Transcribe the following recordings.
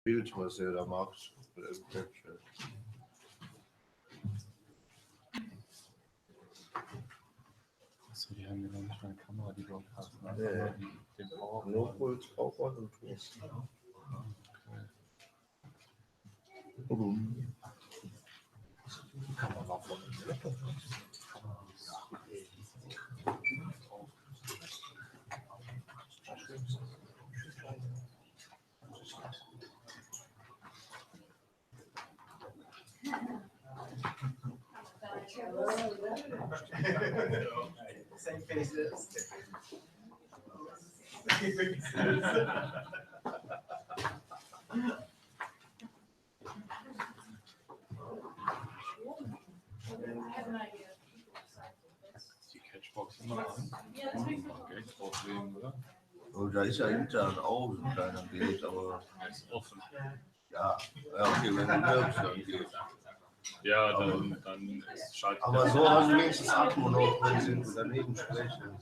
Bild, was er da macht. Achso, die haben ja noch nicht mal eine Kamera, die dort hat. Nee. Den Power. Notholz, Power und Toast. Kann man auch von. Same faces. Die Catchbox immer an. Geld drauflegen, oder? Und da ist ja intern auch so ein kleiner Gate, aber. Er ist offen. Ja, okay, wenn du wirkst, dann geht. Ja, dann ist schaltet. Aber so hast du wenigstens Atmo noch, wenn sie daneben sprechen.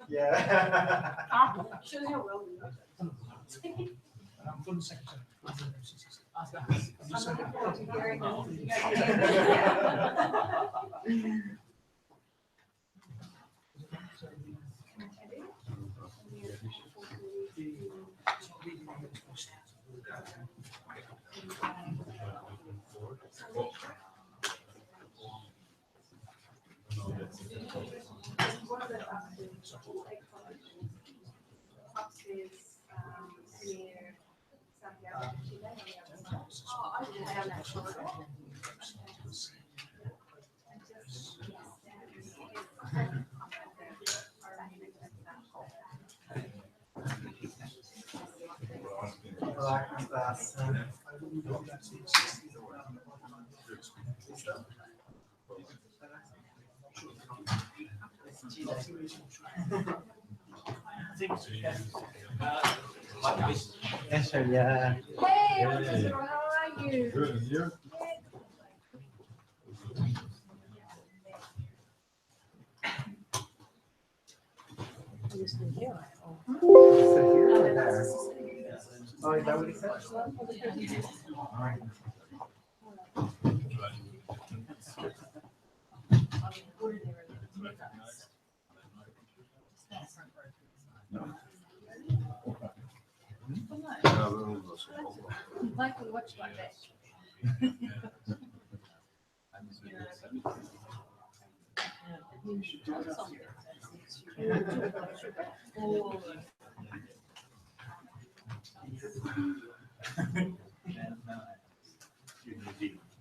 Yeah. Shows how well we know. For the secretary. I'm looking forward to hearing upstairs near Santiago de Chile on the other side. Oh, I didn't have that short. Yes, sir, yeah. Hey, how are you? Good, and you? So here or there? Oh, is that what he said? Like we watched one day.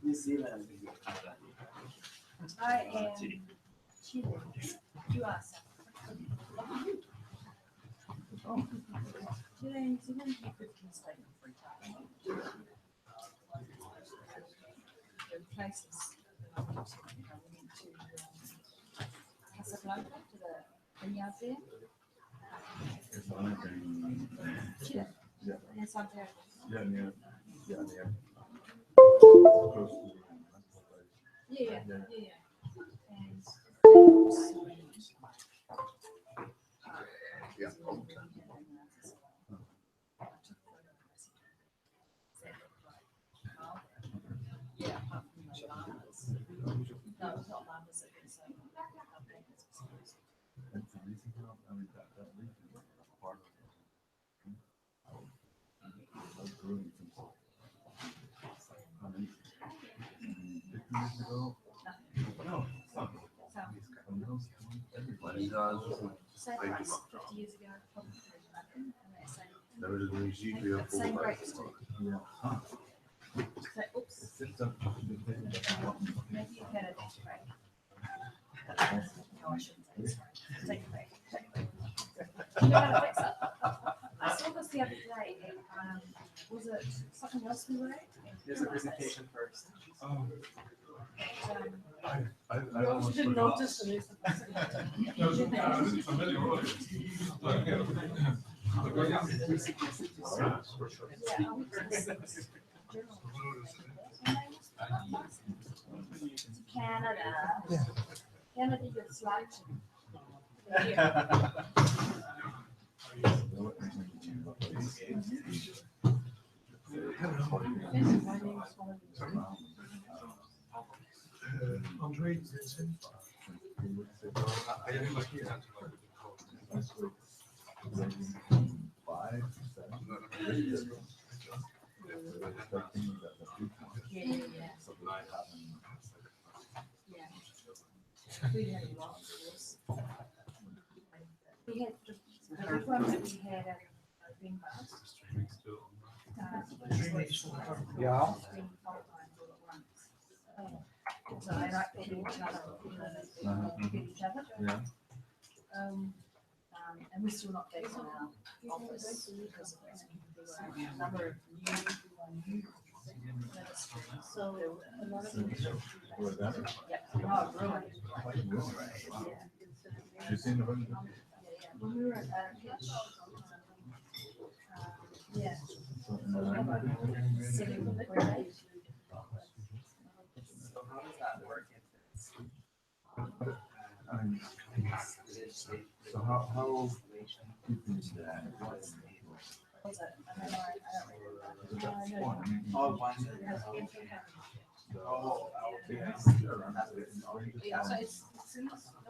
New Zealand. I am Chile. You are South. Chile and New Zealand, you could stay for free time. There are places that I went to. I went to Casablanca, to the vineyard there. Chile. And Santiago. Yeah. Yeah. And Ja, yeah, apart from the llamas. No, it's not llamas that can say. Same price 50 years ago, probably nothing, and they're saying. damit du die Musik wieder Same vorbereitet grapes too. machst. So, oops, maybe you had a break. No, I shouldn't say this. Take a break. You know how to fix it? I saw this the other day, and was it something else we were at? There's a presentation first. I You didn't notice the news. Canada. Canada, you're slouching. Andre, Vincent. We had a lot of schools. We had just, the big one that we had at Green Bus. Yeah. So they like to hit each other, hit each other. Yeah. And we're still not getting our office because of the number of new ministries. So a lot of them. Yep. Oh, really? You seen the one? When we were at yeah. Second grade. So how does that work if it's? So how you think that? What's that? I don't know. Oh, one. Oh, Yeah, so it's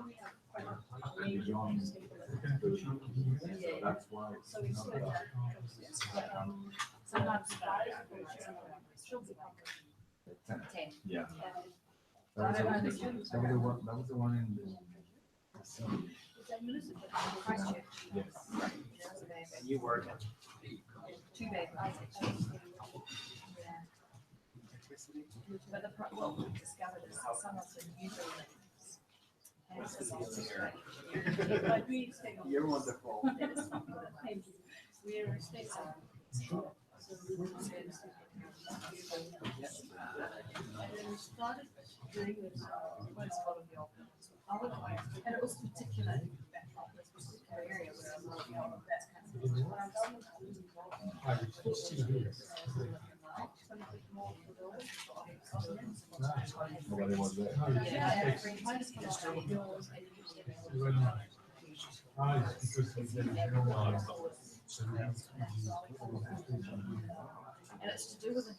we have quite a range of things. Yeah. That's why. So we sort of, sometimes five, sometimes 10. Yeah. I don't know. That was the one in the. Is that municipal? Christchurch. Yes. And you work at Too bad. But what we discovered is that some of the new buildings has a lot of Like we stay on. You're wonderful. Thank you. We are staying on. So we were staying on. And then we started doing this, quite a lot of the office. And it was particular, that particular area where I was working on that kind of thing. When I got Nobody was there. yeah. And it's to do with an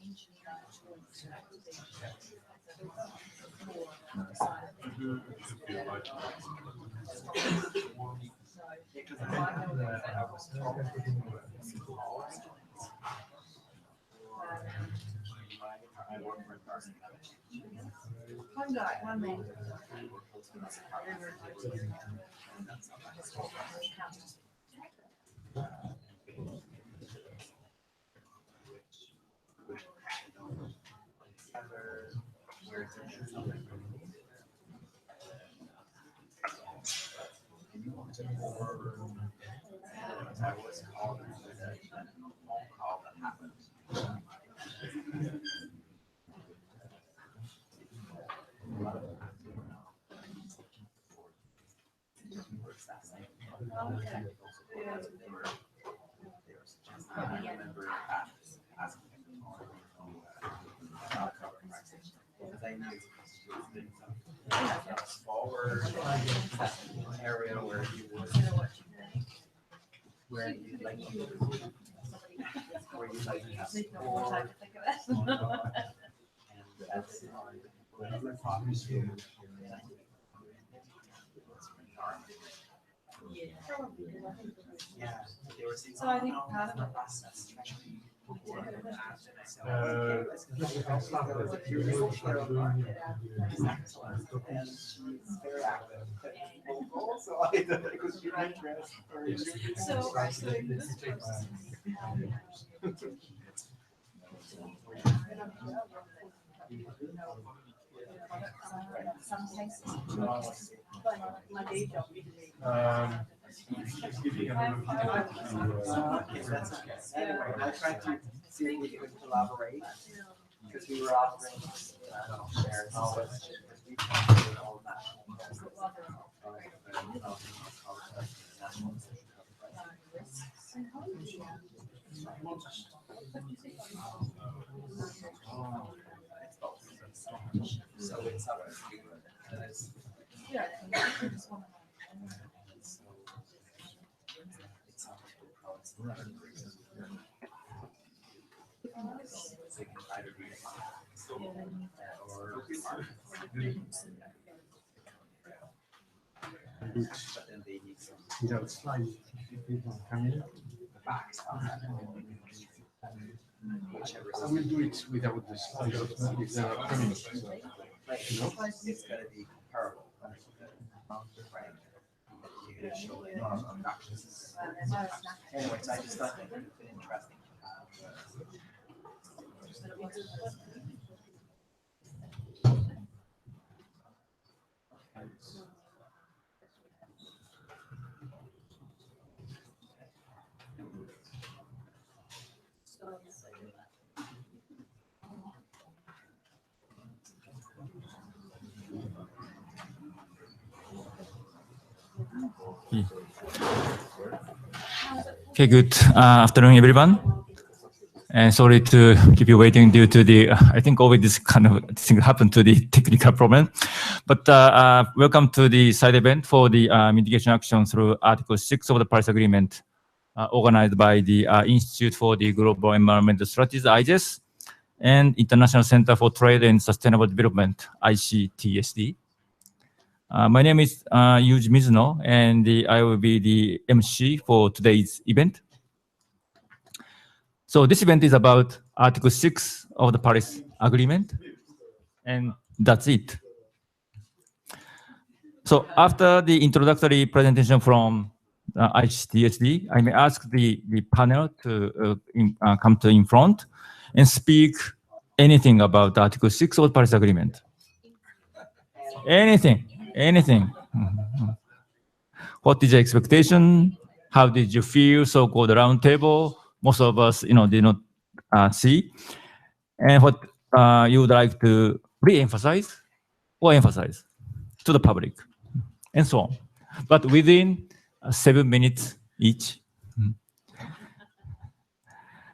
one guy, one man. I was called a phone call that happened. I remember asking him because I knew he was doing something forward area where you would, where you like have support. And that's whenever problems you yeah, they were saying, So I think part of it and she's very active. Also, I because you're interested. So in this process, some cases, But my day job. Okay, that's okay. Anyway, I tried to see if we could collaborate because we were offering shares. We can do all that. So it's up to you. yeah, I just want to. Without slides, if don't come in. I will do it without the slides if they are coming. Like, it looks like it's gonna be comparable. Right. You can show it on obnoxious. Anyways, I just thought that would be interesting. Okay, good afternoon, everyone. And sorry to keep you waiting due to the, I think always this kind of thing happened to the technical problem. But welcome to the side event for the mitigation action through Article 6 of the Paris Agreement, organized by the Institute for the Global Environmental Strategies, IGES, and International Center for Trade and Sustainable Development, ICTSD. My name is Yuji Mizuno, and I will be the MC for today's event. So this event is about Article 6 of the Paris Agreement, and that's it. So after the introductory presentation from ICTSD, I may ask the panel to come to in front and speak anything about Article 6 of the Paris Agreement. Anything. What is your expectation? How did you feel? So-called round table. Most of us, did not see. And what you would like to re-emphasize or emphasize to the public, and so on. But within 7 minutes each.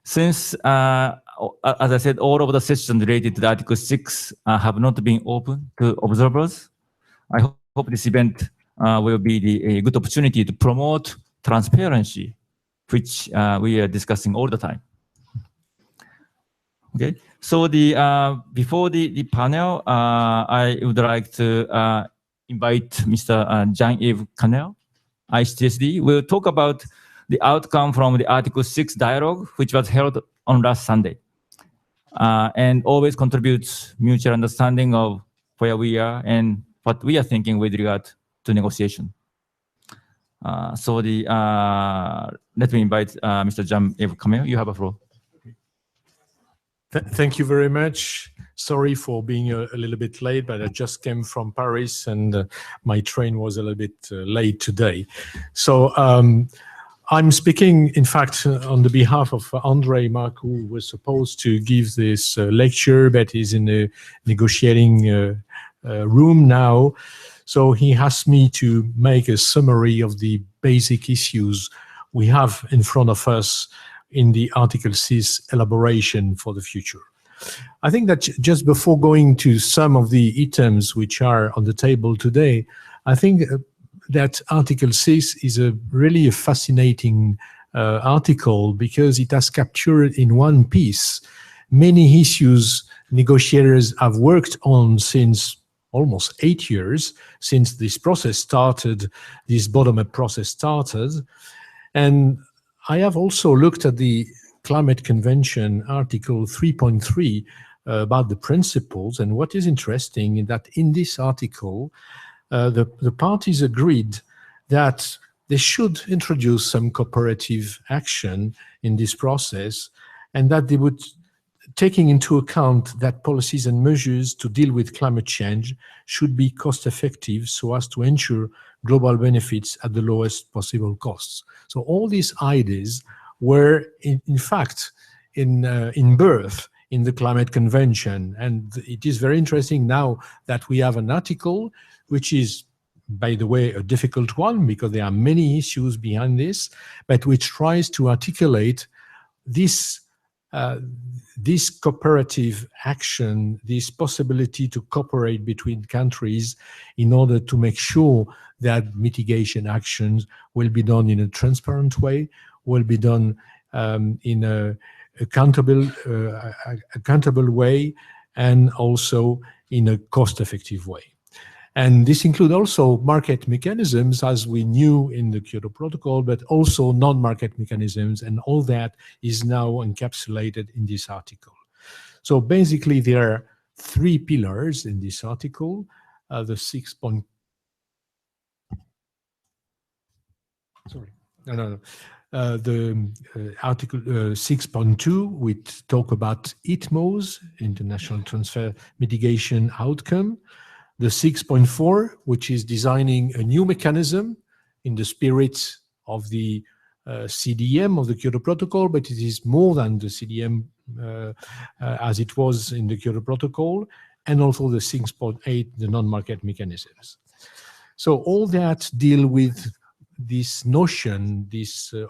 Since, as I said, all of the sessions related to the Article 6 have not been open to observers, I hope this event will be a good opportunity to promote transparency, which we are discussing all the time. Okay, so before the panel, I would like to invite Mr. Jean-Yves Canel, ICTSD. We'll talk about the outcome from the Article 6 dialogue, which was held on last Sunday, and always contributes mutual understanding of where we are and what we are thinking with regard to negotiation. So let me invite Mr. Jean-Yves Canel. You have a floor. Thank you very much. Sorry for being a little bit late, but I just came from Paris and my train was a little bit late today. So I'm speaking, in fact, on the behalf of Andre Marc, who was supposed to give this lecture, but he's in the negotiating room now. So he asked me to make a summary of the basic issues we have in front of us in the Article 6 elaboration for the future. I think that just before going to some of the items which are on the table today, I think that Article 6 is really a fascinating article because it has captured in one piece many issues negotiators have worked on since almost 8 years, since this process started, this bottom-up process started. And I have also looked at the Climate Convention Article 3.3 about the principles. And what is interesting is that in this article, the parties agreed that they should introduce some cooperative action in this process, and that they would, taking into account that policies and measures to deal with climate change should be cost-effective so as to ensure global benefits at the lowest possible costs. So all these ideas were, in fact, in birth in the Climate Convention. And it is very interesting now that we have an article which is, by the way, a difficult one because there are many issues behind this, but which tries to articulate this cooperative action, this possibility to cooperate between countries in order to make sure that mitigation actions will be done in a transparent way, will be done in a accountable way, and also in a cost-effective way. And this includes also market mechanisms, as we knew in the Kyoto Protocol, but also non-market mechanisms, and all that is now encapsulated in this article. So basically, there are 3 pillars in this article. The 6 point... Sorry. No. The article 6.2, we talk about ITMOs, International Transfer Mitigation Outcome. The 6.4, which is designing a new mechanism in the spirit of the CDM of the Kyoto Protocol, but it is more than the CDM as it was in the Kyoto Protocol, and also the 6.8, the non-market mechanisms. So all that deal with this notion,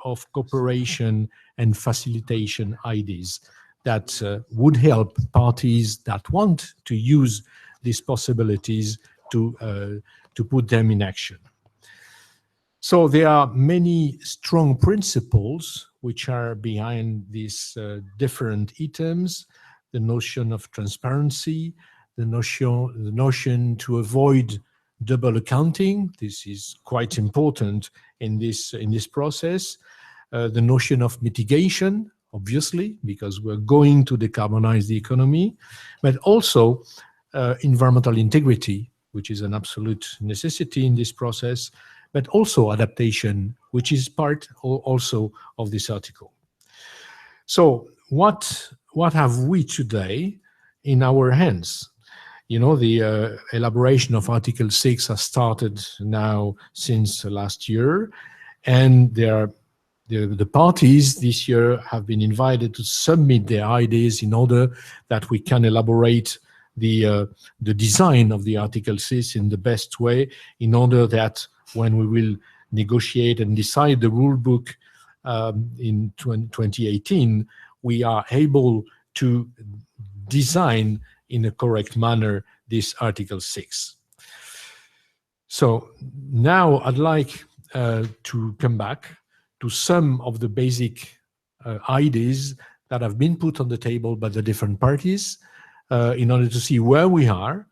of cooperation and facilitation ideas that would help parties that want to use these possibilities to put them in action. So there are many strong principles which are behind these different items: the notion of transparency, the notion to avoid double accounting. This is quite important in this process. The notion of mitigation, obviously, because we're going to decarbonize the economy, but also environmental integrity, which is an absolute necessity in this process, but also adaptation, which is part also of this article. So what have we today in our hands? You know, the elaboration of Article 6 has started now since last year, and the parties this year have been invited to submit their ideas in order that we can elaborate the design of the Article 6 in the best way, in order that when we will negotiate and decide the rule book in 2018, we are able to design in a correct manner this Article 6. So now I'd like to come back to some of the basic ideas that have been put on the table by the different parties in order to see where we are.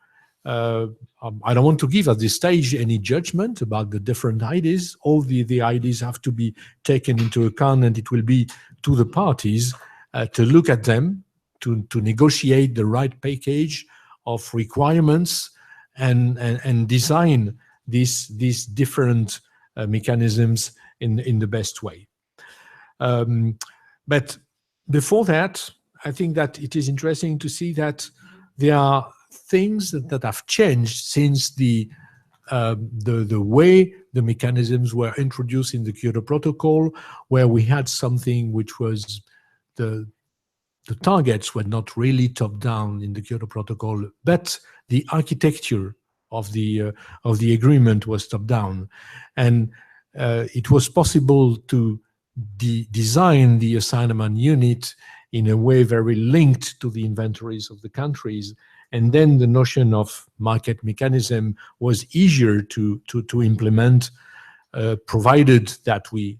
I don't want to give at this stage any judgment about the different ideas. All the ideas have to be taken into account, and it will be to the parties to look at them, to negotiate the right package of requirements and design these different mechanisms in the best way. But before that, I think that it is interesting to see that there are things that have changed since the way the mechanisms were introduced in the Kyoto Protocol, where we had something which was the targets were not really top-down in the Kyoto Protocol, but the architecture of the agreement was top-down, and it was possible to design the assignment unit in a way very linked to the inventories of the countries, and then the notion of market mechanism was easier to implement, provided that we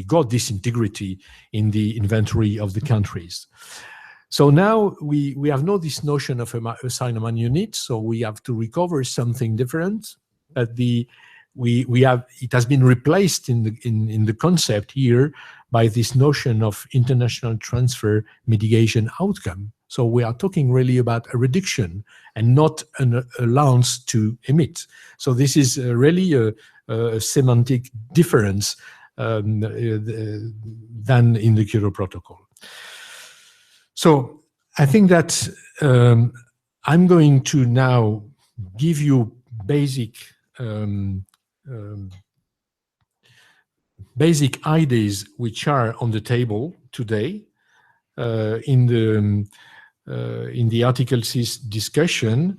got this integrity in the inventory of the countries. So now we have no this notion of assignment unit, so we have to recover something different. But it has been replaced in the concept here by this notion of international transfer mitigation outcome. So we are talking really about a reduction and not an allowance to emit. So this is really a semantic difference than in the Kyoto Protocol. So I think that I'm going to now give you basic ideas which are on the table today in the Article 6 discussion,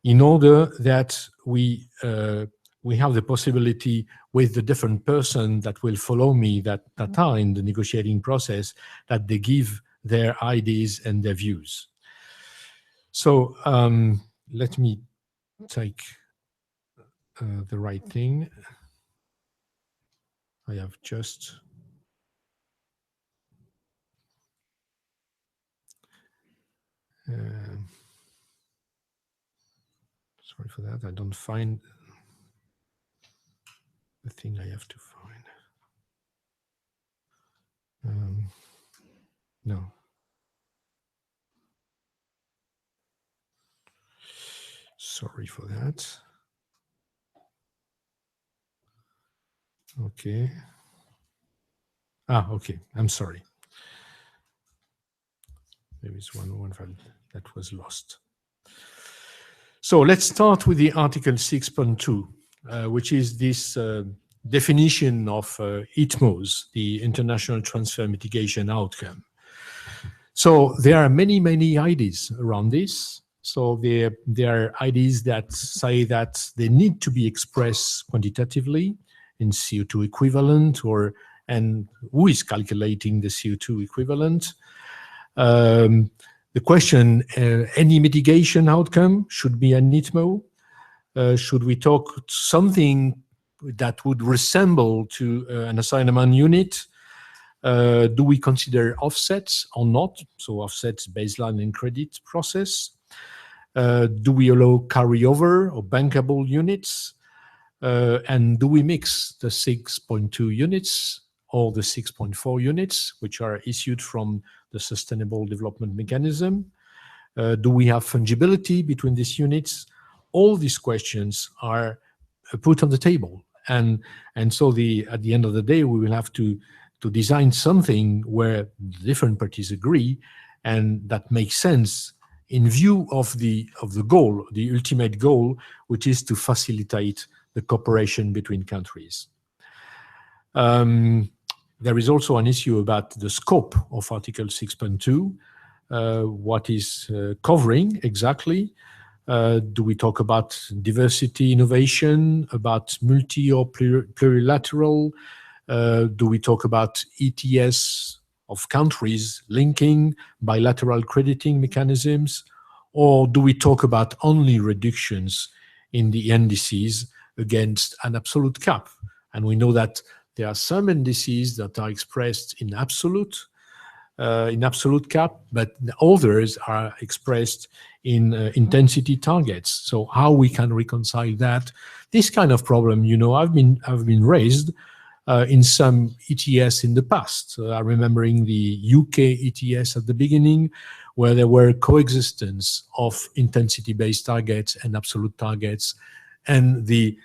in order that we have the possibility with the different persons that will follow me that are in the negotiating process, that they give their ideas and their views. So let me take the right thing. I have just Sorry for that. I don't find the thing I have to find. No. Sorry for that. Okay. Okay. I'm sorry. There is one file that was lost. So let's start with the Article 6.2, which is this definition of ITMOs, the International Transfer Mitigation Outcome. So there are many, many ideas around this. So there are ideas that say that they need to be expressed quantitatively in CO2 equivalent, and who is calculating the CO2 equivalent. The question, any mitigation outcome should be an ITMO. Should we talk something that would resemble to an assignment unit? Do we consider offsets or not? So offsets, baseline and credit process. Do we allow carryover or bankable units? And do we mix the 6.2 units or the 6.4 units, which are issued from the Sustainable Development Mechanism? Do we have fungibility between these units? All these questions are put on the table. And so at the end of the day, we will have to design something where different parties agree and that makes sense in view of the goal, the ultimate goal, which is to facilitate the cooperation between countries. There is also an issue about the scope of Article 6.2, what is covering exactly. Do we talk about diversity, innovation, about multi or plurilateral? Do we talk about ETS of countries linking bilateral crediting mechanisms? Or do we talk about only reductions in the NDCs against an absolute cap? And we know that there are some NDCs that are expressed in absolute cap, but the others are expressed in intensity targets. So how we can reconcile that? This kind of problem, have been raised in some ETS in the past. I'm remembering the UK ETS at the beginning, where there were coexistence of intensity-based targets and absolute targets, and the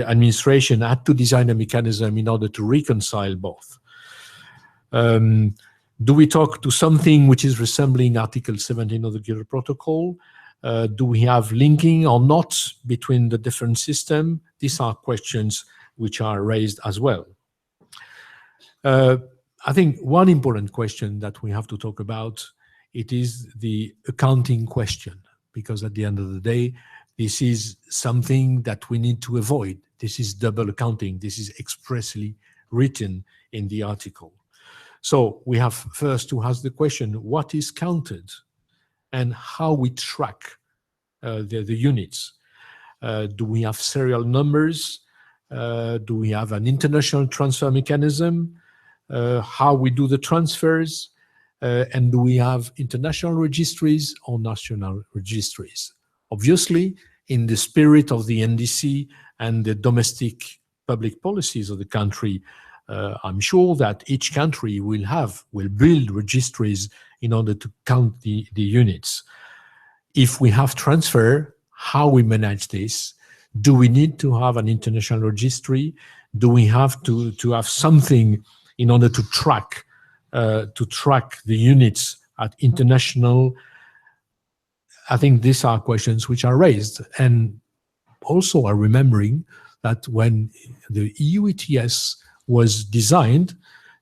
administration had to design a mechanism in order to reconcile both. Do we talk to something which is resembling Article 17 of the Kyoto Protocol? Do we have linking or not between the different systems? These are questions which are raised as well. I think one important question that we have to talk about, it is the accounting question, because at the end of the day, this is something that we need to avoid. This is double accounting. This is expressly written in the article. So we have first to ask the question, what is counted and how we track the units? Do we have serial numbers? Do we have an international transfer mechanism? How we do the transfers? And do we have international registries or national registries? Obviously, in the spirit of the NDC and the domestic public policies of the country, I'm sure that each country will build registries in order to count the units. If we have transfer, how we manage this? Do we need to have an international registry? Do we have to have something in order to track the units at international? I think these are questions which are raised. And also are remembering that when the EU ETS was designed,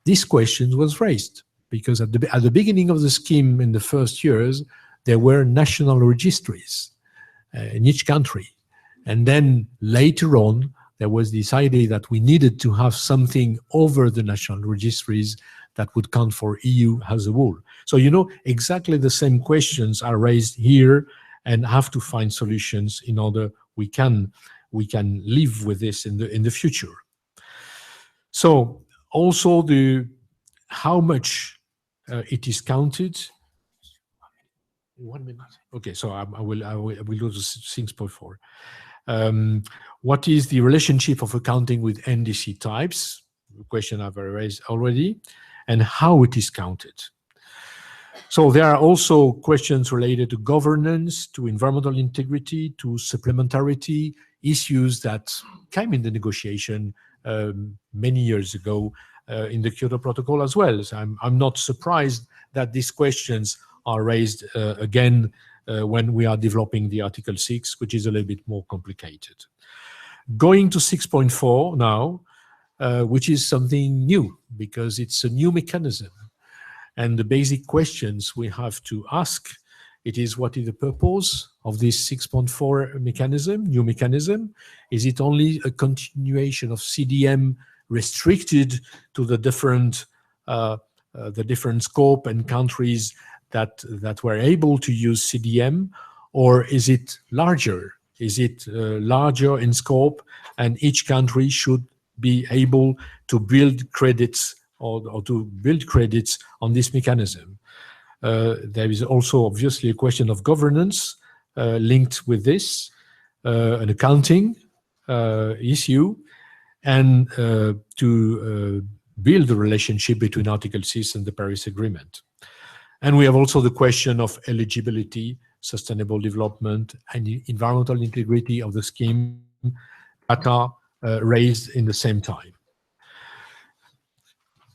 this question was raised, because at the beginning of the scheme in the first years, there were national registries in each country. And then later on, there was this idea that we needed to have something over the national registries that would count for EU as a whole. So, exactly the same questions are raised here and have to find solutions in order we can live with this in the future. So also how much it is counted. 1 minute. Okay, so I will go to 6.4. What is the relationship of accounting with NDC types? The question I've raised already, and how it is counted. So there are also questions related to governance, to environmental integrity, to supplementarity, issues that came in the negotiation many years ago in the Kyoto Protocol as well. So I'm not surprised that these questions are raised again when we are developing the Article 6, which is a little bit more complicated. Going to 6.4 now, which is something new because it's a new mechanism. And the basic questions we have to ask, it is what is the purpose of this 6.4 mechanism, new mechanism? Is it only a continuation of CDM restricted to the different scope and countries that were able to use CDM, or is it larger? Is it larger in scope, and each country should be able to build credits or to build credits on this mechanism? There is also obviously a question of governance linked with this, an accounting issue, and to build the relationship between Article 6 and the Paris Agreement. And we have also the question of eligibility, sustainable development, and the environmental integrity of the scheme that are raised in the same time.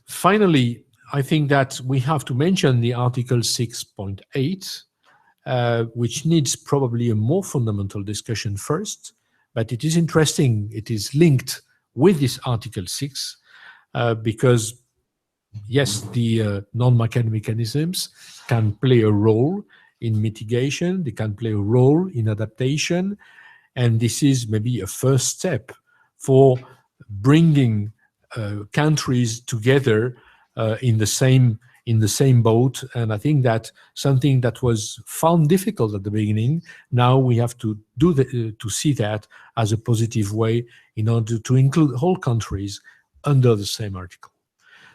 Finally, I think that we have to mention the Article 6.8, which needs probably a more fundamental discussion first, but it is interesting, it is linked with this Article 6, because yes, the non-market mechanisms can play a role in mitigation, they can play a role in adaptation, and this is maybe a first step for bringing countries together in the same boat. And I think that something that was found difficult at the beginning, now we have to to see that as a positive way in order to include whole countries under the same article.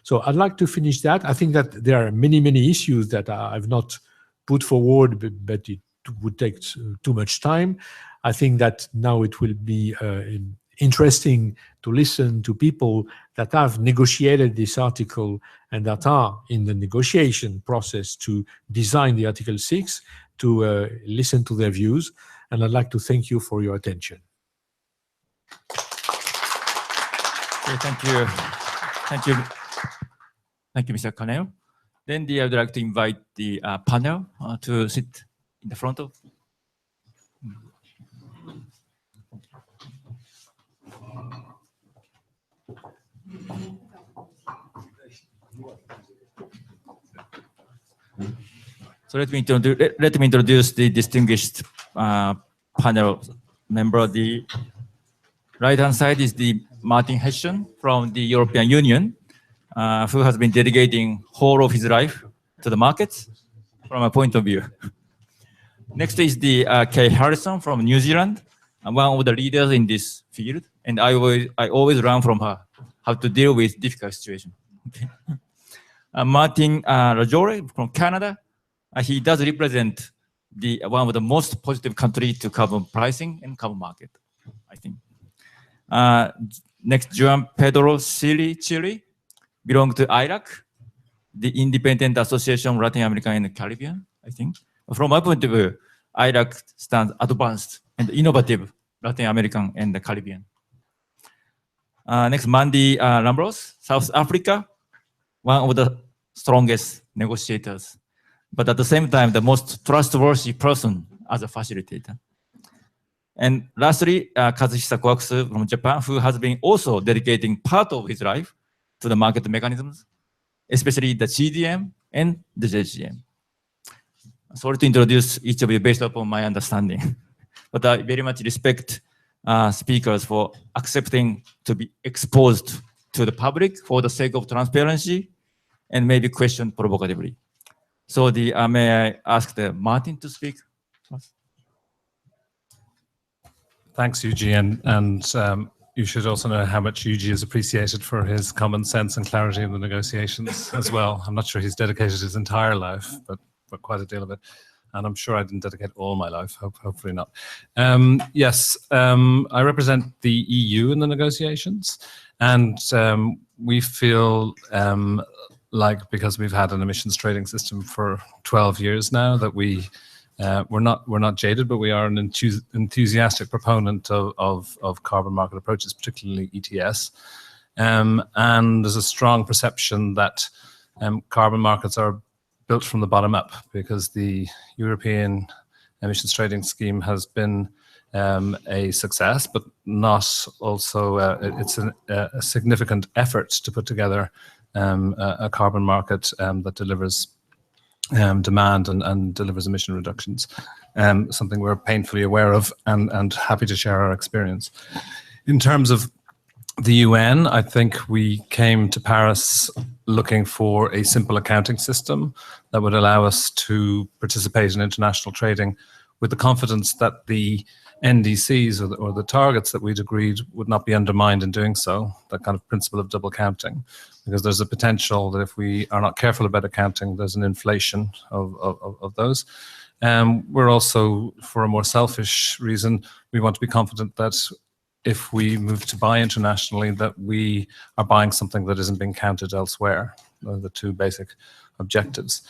So I'd like to finish that. I think that there are many issues that I've not put forward, but it would take too much time. I think that now it will be interesting to listen to people that have negotiated this article and that are in the negotiation process to design the Article 6, to listen to their views. And I'd like to thank you for your attention. Okay, thank you. Thank you. Thank you, Mr. Kaneo. Then I would like to invite the panel to sit in the front of. So let me introduce the distinguished panel member. The right-hand side is the Martin Hessian from the European Union, who has been dedicating whole of his life to the markets from a point of view. Next is the Kay Harrison from New Zealand, one of the leaders in this field, and I always learn from her how to deal with difficult situations. Okay. Martin Rajore from Canada, he does represent one of the most positive countries to carbon pricing and carbon market, I think. Next, Juan Pedro Chile, belong to IRAC, the Independent Association of Latin America and the Caribbean, I think. From my point of view, IRAC stands advanced and innovative Latin American and the Caribbean. Next, Mandy Lambros, South Africa, one of the strongest negotiators, but at the same time, the most trustworthy person as a facilitator. And lastly, Kazuhisa Kowakusu from Japan, who has been also dedicating part of his life to the market mechanisms, especially the CDM and the JGM. Sorry to introduce each of you based upon my understanding, but I very much respect speakers for accepting to be exposed to the public for the sake of transparency and maybe question provocatively. So may I ask Martin to speak? Thanks, Yuji, and you should also know how much Yuji is appreciated for his common sense and clarity in the negotiations as well. I'm not sure he's dedicated his entire life, but quite a deal of it. and I'm sure I didn't dedicate all my life, hopefully not. Yes, I represent the EU in the negotiations, and we feel like, because we've had an emissions trading system for 12 years now, that we're not jaded, but we are an enthusiastic proponent of carbon market approaches, particularly ETS. And there's a strong perception that carbon markets are built from the bottom up, because the European emissions trading scheme has been a success, but not also, it's a significant effort to put together a carbon market that delivers demand and delivers emission reductions, something we're painfully aware of and happy to share our experience. In terms of the UN, I think we came to Paris looking for a simple accounting system that would allow us to participate in international trading with the confidence that the NDCs or the targets that we'd agreed would not be undermined in doing so, that kind of principle of double counting, because there's a potential that if we are not careful about accounting, there's an inflation of those. We're also, for a more selfish reason, we want to be confident that if we move to buy internationally, that we are buying something that isn't being counted elsewhere. Those are the two basic objectives.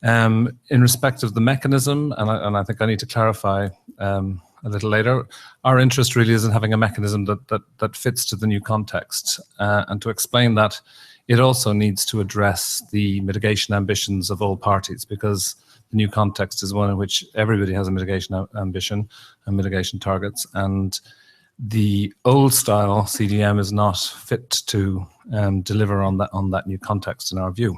In respect of the mechanism, and I think I need to clarify a little later, our interest really is in having a mechanism that fits to the new context. And to explain that, it also needs to address the mitigation ambitions of all parties, because the new context is one in which everybody has a mitigation ambition and mitigation targets, and the old style CDM is not fit to deliver on that new context in our view.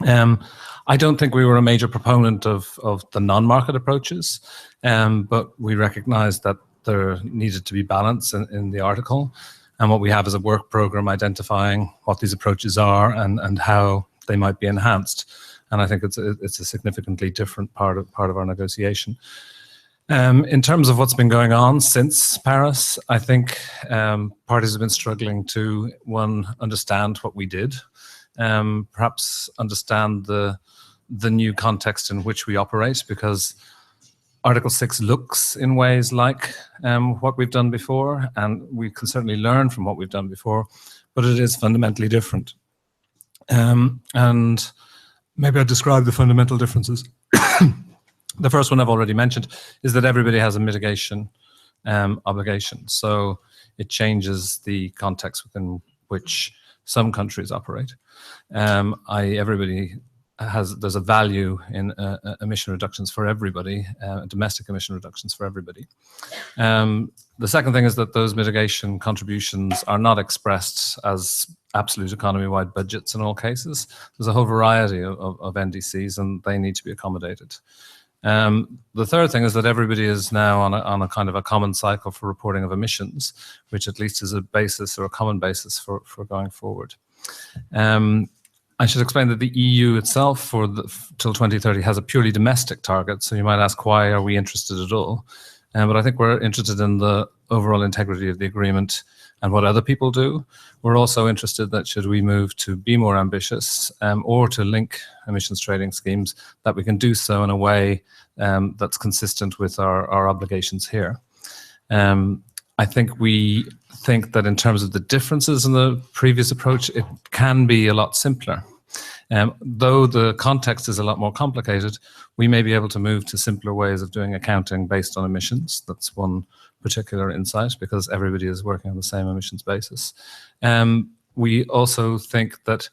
I don't think we were a major proponent of the non-market approaches, but we recognized that there needed to be balance in the article, and what we have is a work program identifying what these approaches are and how they might be enhanced. And I think it's a significantly different part of our negotiation. In terms of what's been going on since Paris, I think parties have been struggling to, one, understand what we did, perhaps understand the new context in which we operate, because Article 6 looks in ways like what we've done before, and we can certainly learn from what we've done before, but it is fundamentally different. And maybe I'll describe the fundamental differences. The first one I've already mentioned is that everybody has a mitigation obligation. So it changes the context within which some countries operate. Everybody there's a value in emission reductions for everybody, domestic emission reductions for everybody. The second thing is that those mitigation contributions are not expressed as absolute economy-wide budgets in all cases. There's a whole variety of NDCs, and they need to be accommodated. The third thing is that everybody is now on a kind of a common cycle for reporting of emissions, which at least is a basis or a common basis for going forward. I should explain that the EU itself till 2030 has a purely domestic target. So you might ask, why are we interested at all? But I think we're interested in the overall integrity of the agreement and what other people do. We're also interested that should we move to be more ambitious or to link emissions trading schemes, that we can do so in a way that's consistent with our obligations here. I think we think that in terms of the differences in the previous approach, it can be a lot simpler. Though the context is a lot more complicated, we may be able to move to simpler ways of doing accounting based on emissions. That's one particular insight, because everybody is working on the same emissions basis. We also think that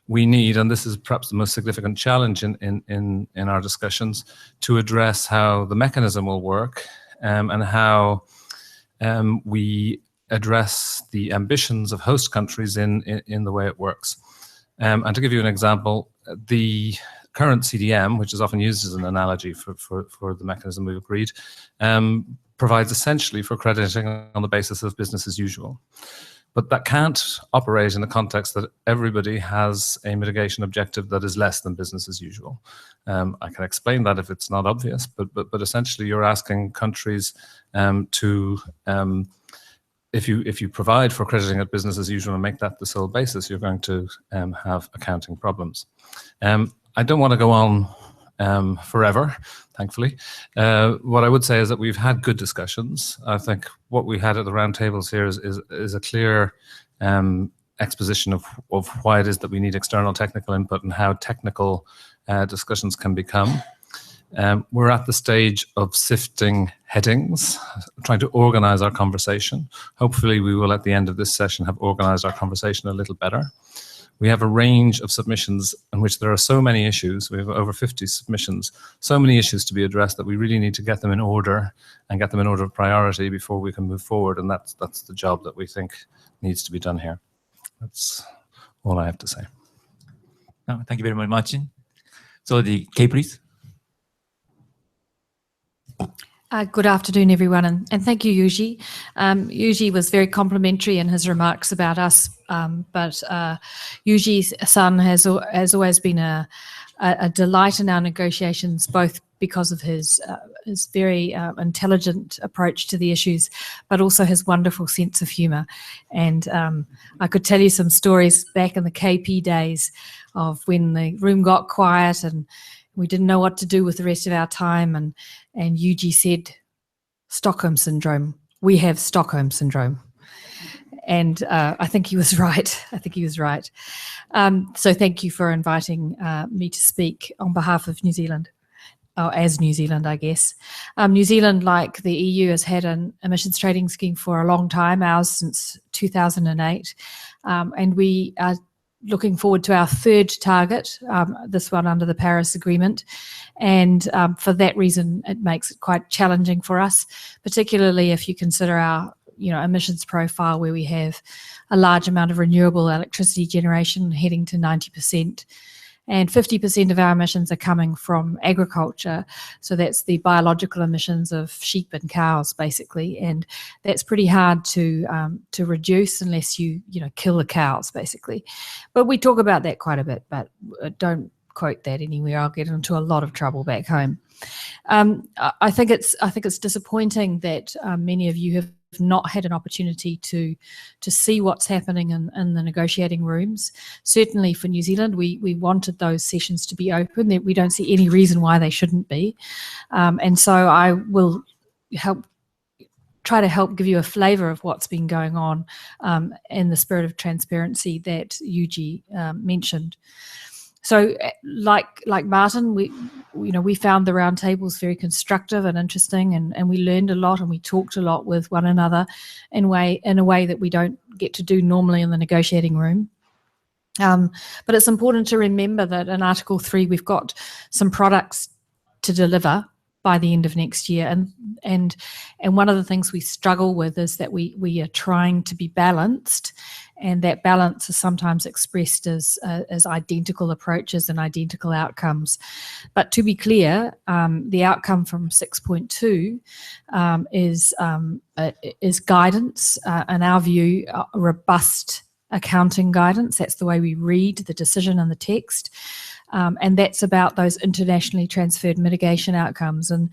we need, and this is perhaps the most significant challenge in our discussions, to address how the mechanism will work and how we address the ambitions of host countries in the way it works. And to give you an example, the current CDM, which is often used as an analogy for the mechanism we've agreed, provides essentially for crediting on the basis of business as usual. But that can't operate in the context that everybody has a mitigation objective that is less than business as usual. I can explain that if it's not obvious, but essentially you're asking countries to, if you provide for crediting at business as usual and make that the sole basis, you're going to have accounting problems. I don't want to go on forever, thankfully. What I would say is that we've had good discussions. I think what we had at the roundtables here is a clear exposition of why it is that we need external technical input and how technical discussions can become. We're at the stage of sifting headings, trying to organize our conversation. Hopefully we will, at the end of this session, have organized our conversation a little better. We have a range of submissions in which there are so many issues. We have over 50 submissions, so many issues to be addressed that we really need to get them in order and get them in order of priority before we can move forward. And that's the job that we think needs to be done here. That's all I have to say. No, thank you very much, Martin. So Kay, please. Good afternoon, everyone, and thank you, Yuji. Yuji was very complimentary in his remarks about us, but Yuji-san has always been a delight in our negotiations, both because of his very intelligent approach to the issues, but also his wonderful sense of humour. And I could tell you some stories back in the KP days of when the room got quiet and we didn't know what to do with the rest of our time, and Yuji said, "Stockholm Syndrome. We have Stockholm Syndrome." And I think he was right. So thank you for inviting me to speak on behalf of New Zealand, or as New Zealand, I guess. New Zealand, like the EU, has had an emissions trading scheme for a long time, ours since 2008. And we are looking forward to our third target, this one under the Paris Agreement. And for that reason, it makes it quite challenging for us, particularly if you consider our emissions profile, where we have a large amount of renewable electricity generation heading to 90%. And 50% of our emissions are coming from agriculture. So that's the biological emissions of sheep and cows, basically. And that's pretty hard to reduce unless you kill the cows, basically. But we talk about that quite a bit, but don't quote that anywhere. I'll get into a lot of trouble back home. I think it's disappointing that many of you have not had an opportunity to see what's happening in the negotiating rooms. Certainly for New Zealand, we wanted those sessions to be open. We don't see any reason why they shouldn't be. And so I will try to help give you a flavour of what's been going on in the spirit of transparency that Yuji mentioned. So, like Martin, we found the roundtables very constructive and interesting, and we learned a lot, and we talked a lot with one another in a way that we don't get to do normally in the negotiating room. But it's important to remember that in Article 3 we've got some products to deliver by the end of next year, and one of the things we struggle with is that we are trying to be balanced, and that balance is sometimes expressed as identical approaches and identical outcomes. But to be clear, the outcome from 6.2 is guidance, in our view, a accounting guidance. That's the way we read the decision and the text. And that's about those internationally transferred mitigation outcomes. And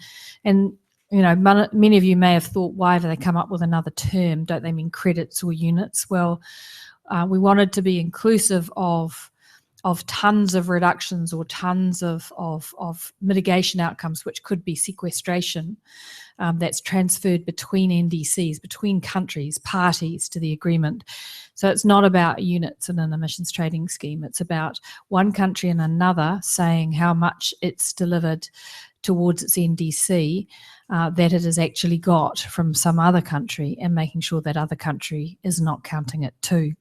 many of you may have thought, why have they come up with another term? Don't they mean credits or units? Well, we wanted to be inclusive of tons of reductions or tons of mitigation outcomes, which could be sequestration, that's transferred between NDCs, between countries, parties to the agreement. So it's not about units in an emissions trading scheme. It's about one country and another saying how much it's delivered towards its NDC that it has actually got from some other country, and making sure that other country is not counting it too.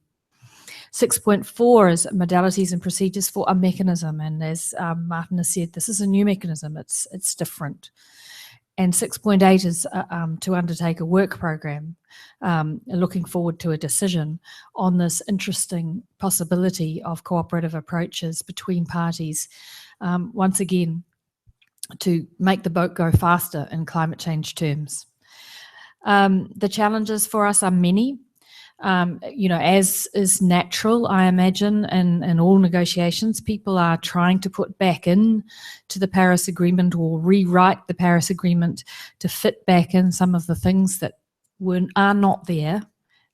6.4 is modalities and procedures for a mechanism, and as Martin has said, this is a new mechanism. It's different. And 6.8 is to undertake a work program, looking forward to a decision on this interesting possibility of cooperative approaches between parties, once again, to make the boat go faster in climate change terms. The challenges for us are many. As is natural, I imagine, in all negotiations, people are trying to put back in to the Paris Agreement or rewrite the Paris Agreement to fit back in some of the things that are not there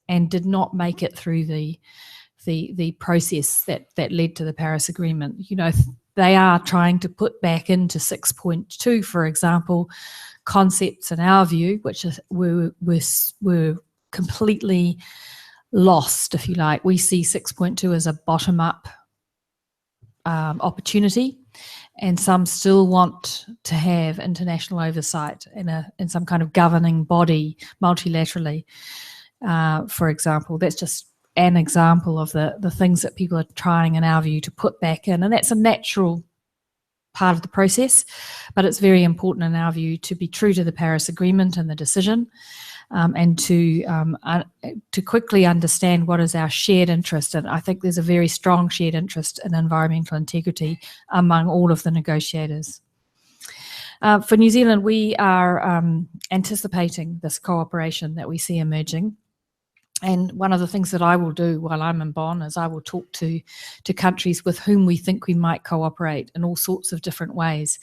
and did not make it through the process that led to the Paris Agreement. they are trying to put back into 6.2, for example, concepts in our view, which were completely lost, if you like. We see 6.2 as a bottom-up opportunity, and some still want to have international oversight in some kind of governing body multilaterally. For example, that's just an example of the things that people are trying, in our view, to put back in, and that's a natural part of the process, but it's very important in our view to be true to the Paris Agreement and the decision, and to quickly understand what is our shared interest. And I think there's a very strong shared interest in environmental integrity among all of the negotiators. For New Zealand, we are anticipating this cooperation that we see emerging. And one of the things that I will do while I'm in Bonn is I will talk to countries with whom we think we might cooperate in all sorts of different ways.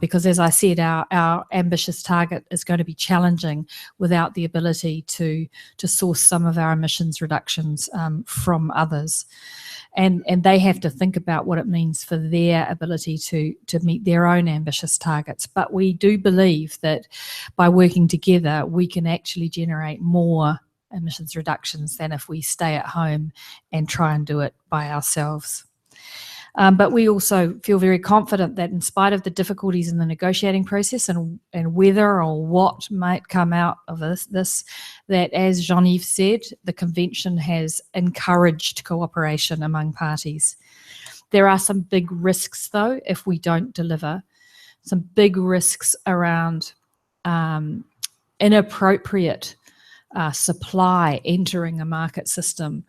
Because as I said, our ambitious target is going to be challenging without the ability to source some of our emissions reductions from others. And they have to think about what it means for their ability to meet their own ambitious targets. But we do believe that by working together, we can actually generate more emissions reductions than if we stay at home and try and do it by ourselves. But we also feel very confident that in spite of the difficulties in the negotiating process and whether or what might come out of this, that as Jean-Yves said, the convention has encouraged cooperation among parties. There are some big risks though if we don't deliver, some big risks around inappropriate supply entering a market system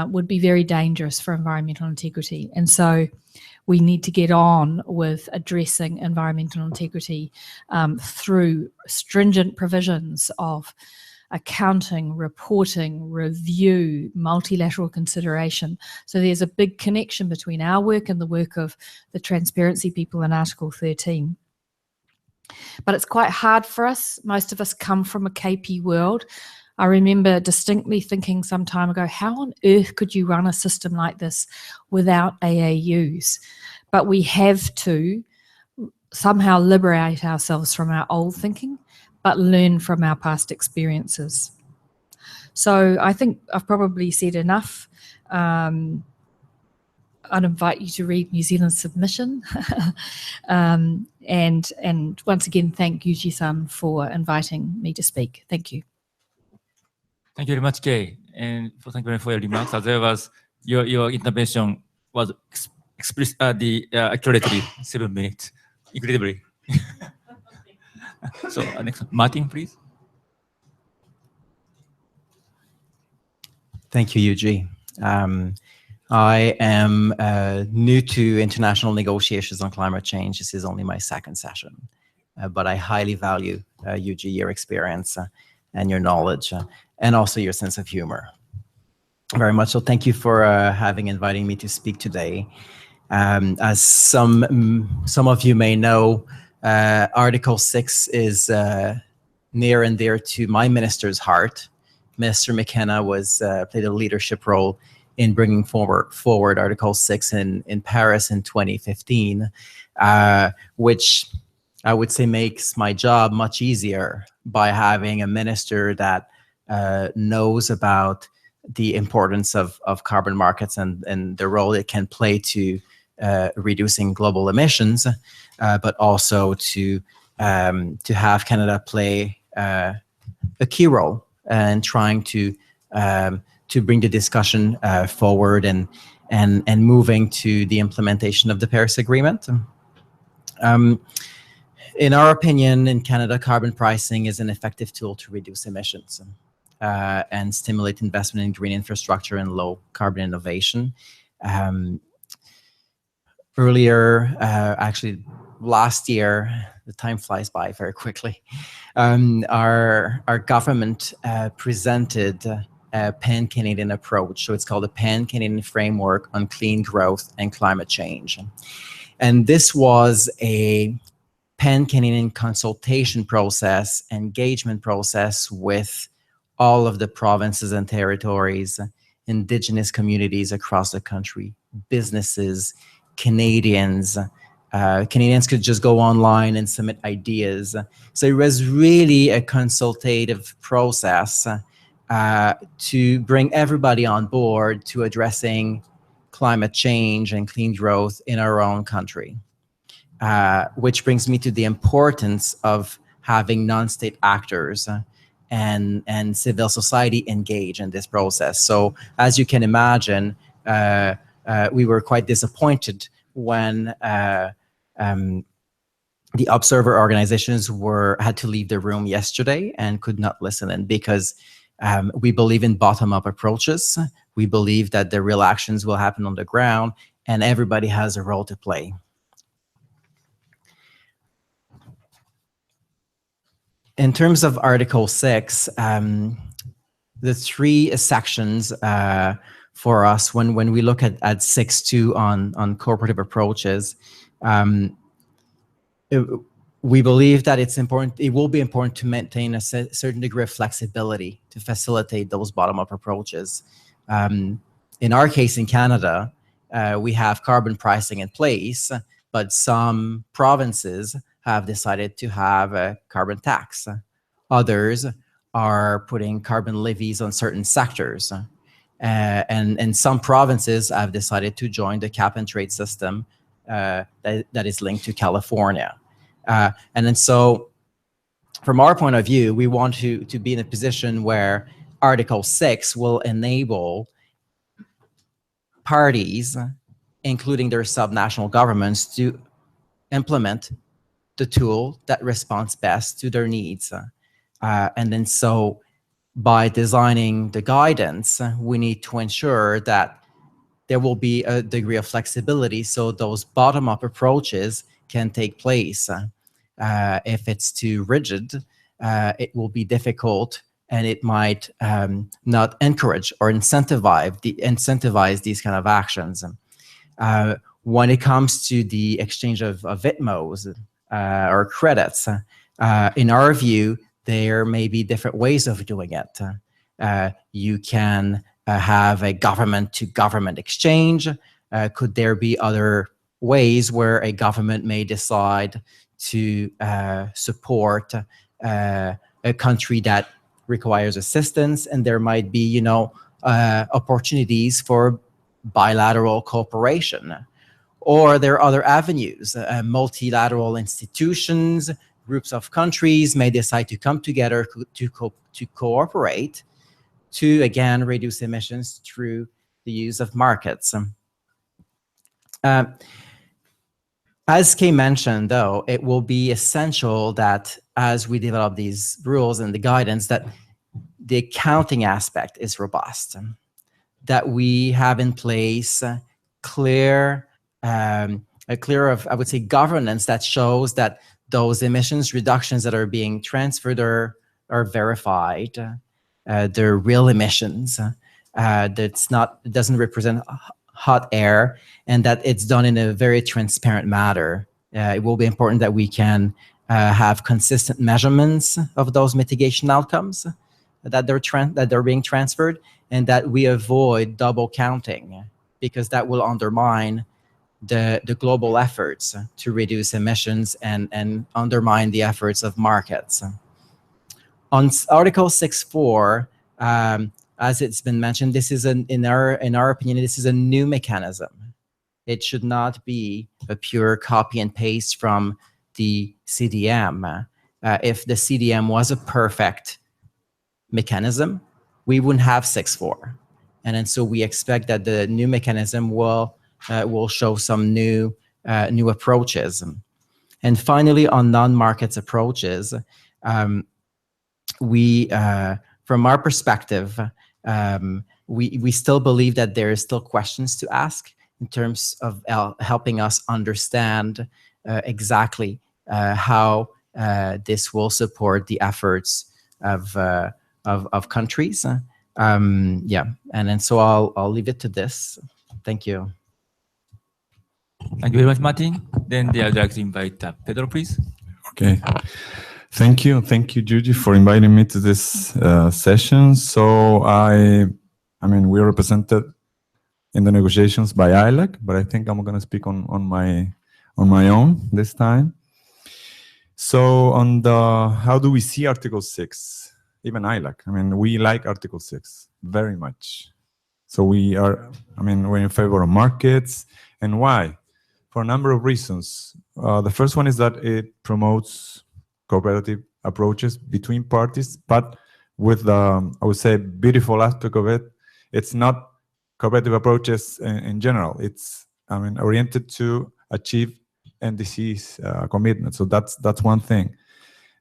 would be very dangerous for environmental integrity. And so we need to get on with addressing environmental integrity through stringent provisions of accounting, reporting, review, multilateral consideration. So there's a big connection between our work and the work of the transparency people in Article 13. But it's quite hard for us. Most of us come from a KP world. I remember distinctly thinking some time ago, how on earth could you run a system like this without AAUs? But we have to somehow liberate ourselves from our old thinking, but learn from our past experiences. So I think I've probably said enough. I'd invite you to read New Zealand's submission. And once again, thank Yuji-san for inviting me to speak. Thank you. Thank you very much, Kay, and thank you for your remarks, as well as your intervention was accurately 7 minutes, incredibly. So next, Martin, please. Thank you, Yuji. I am new to international negotiations on climate change. This is only my second session, but I highly value, Yuji, your experience and your knowledge, and also your sense of humor. Very much so. Thank you for inviting me to speak today. As some of you may know, Article 6 is near and dear to my minister's heart. Minister McKenna played a leadership role in bringing forward Article 6 in Paris in 2015, which I would say makes my job much easier by having a minister that knows about the importance of carbon markets and the role it can play to reducing global emissions, but also to have Canada play a key role in trying to bring the discussion forward and moving to the implementation of the Paris Agreement. In our opinion, in Canada, carbon pricing is an effective tool to reduce emissions and stimulate investment in green infrastructure and low carbon innovation. Earlier, actually last year, the time flies by very quickly, our government presented a pan-Canadian approach. So it's called the Pan-Canadian Framework on Clean Growth and Climate Change. And this was a Pan-Canadian consultation process, engagement process with all of the provinces and territories, Indigenous communities across the country, businesses, Canadians. Canadians could just go online and submit ideas. So it was really a consultative process to bring everybody on board to addressing climate change and clean growth in our own country. Which brings me to the importance of having non-state actors and civil society engage in this process. So as you can imagine, we were quite disappointed when the observer organizations had to leave the room yesterday and could not listen in, because we believe in bottom-up approaches. We believe that the real actions will happen on the ground, and everybody has a role to play. In terms of Article 6, the three sections for us, when we look at 6.2 on cooperative approaches, we believe that it's important. It will be important to maintain a certain degree of flexibility to facilitate those bottom-up approaches. In our case, in Canada, we have carbon pricing in place, but some provinces have decided to have a carbon tax. Others are putting carbon levies on certain sectors. And some provinces have decided to join the cap and trade system that is linked to California. And then so from our point of view, we want to be in a position where Article 6 will enable parties, including their subnational governments, to implement the tool that responds best to their needs. And then so by designing the guidance, we need to ensure that there will be a degree of flexibility so those bottom-up approaches can take place. If it's too rigid, it will be difficult, and it might not encourage or incentivize these kind of actions. When it comes to the exchange of ITMOs or credits, in our view, there may be different ways of doing it. You can have a government-to-government exchange. Could there be other ways where a government may decide to support a country that requires assistance, and there might be, opportunities for bilateral cooperation? Or there are other avenues. Multilateral institutions, groups of countries may decide to come together to cooperate to, again, reduce emissions through the use of markets. As Kay mentioned, though, it will be essential that as we develop these rules and the guidance, that the accounting aspect is robust, that we have in place a clear I would say, governance that shows that those emissions reductions that are being transferred are verified. They're real emissions. It doesn't represent hot air, and that it's done in a very transparent manner. It will be important that we can have consistent measurements of those mitigation outcomes that they're being transferred, and that we avoid double counting, because that will undermine the global efforts to reduce emissions and undermine the efforts of markets. On Article 6.4, as it's been mentioned, this is in our opinion, this is a new mechanism. It should not be a pure copy and paste from the CDM. If the CDM was a perfect mechanism, we wouldn't have 6.4. And so we expect that the new mechanism will show some new approaches. And finally, on non-markets approaches, from our perspective, we still believe that there is still questions to ask in terms of helping us understand exactly how this will support the efforts of countries. And then so I'll leave it to this. Thank you. Thank you very much, Martin. Then I'd like to invite Pedro, please. Okay. Thank you, Judy, for inviting me to this session. So we represented in the negotiations by ILAC, but I think I'm going to speak on my own this time. So on the how do we see Article 6? Even ILAC, I mean, we like Article 6 very much. So we are, I mean, we're in favor of markets. And why? For a number of reasons. The first one is that it promotes cooperative approaches between parties, but with the, I would say, beautiful aspect of it, it's not cooperative approaches in general. It's, I mean, oriented to achieve NDCs commitment. So that's one thing.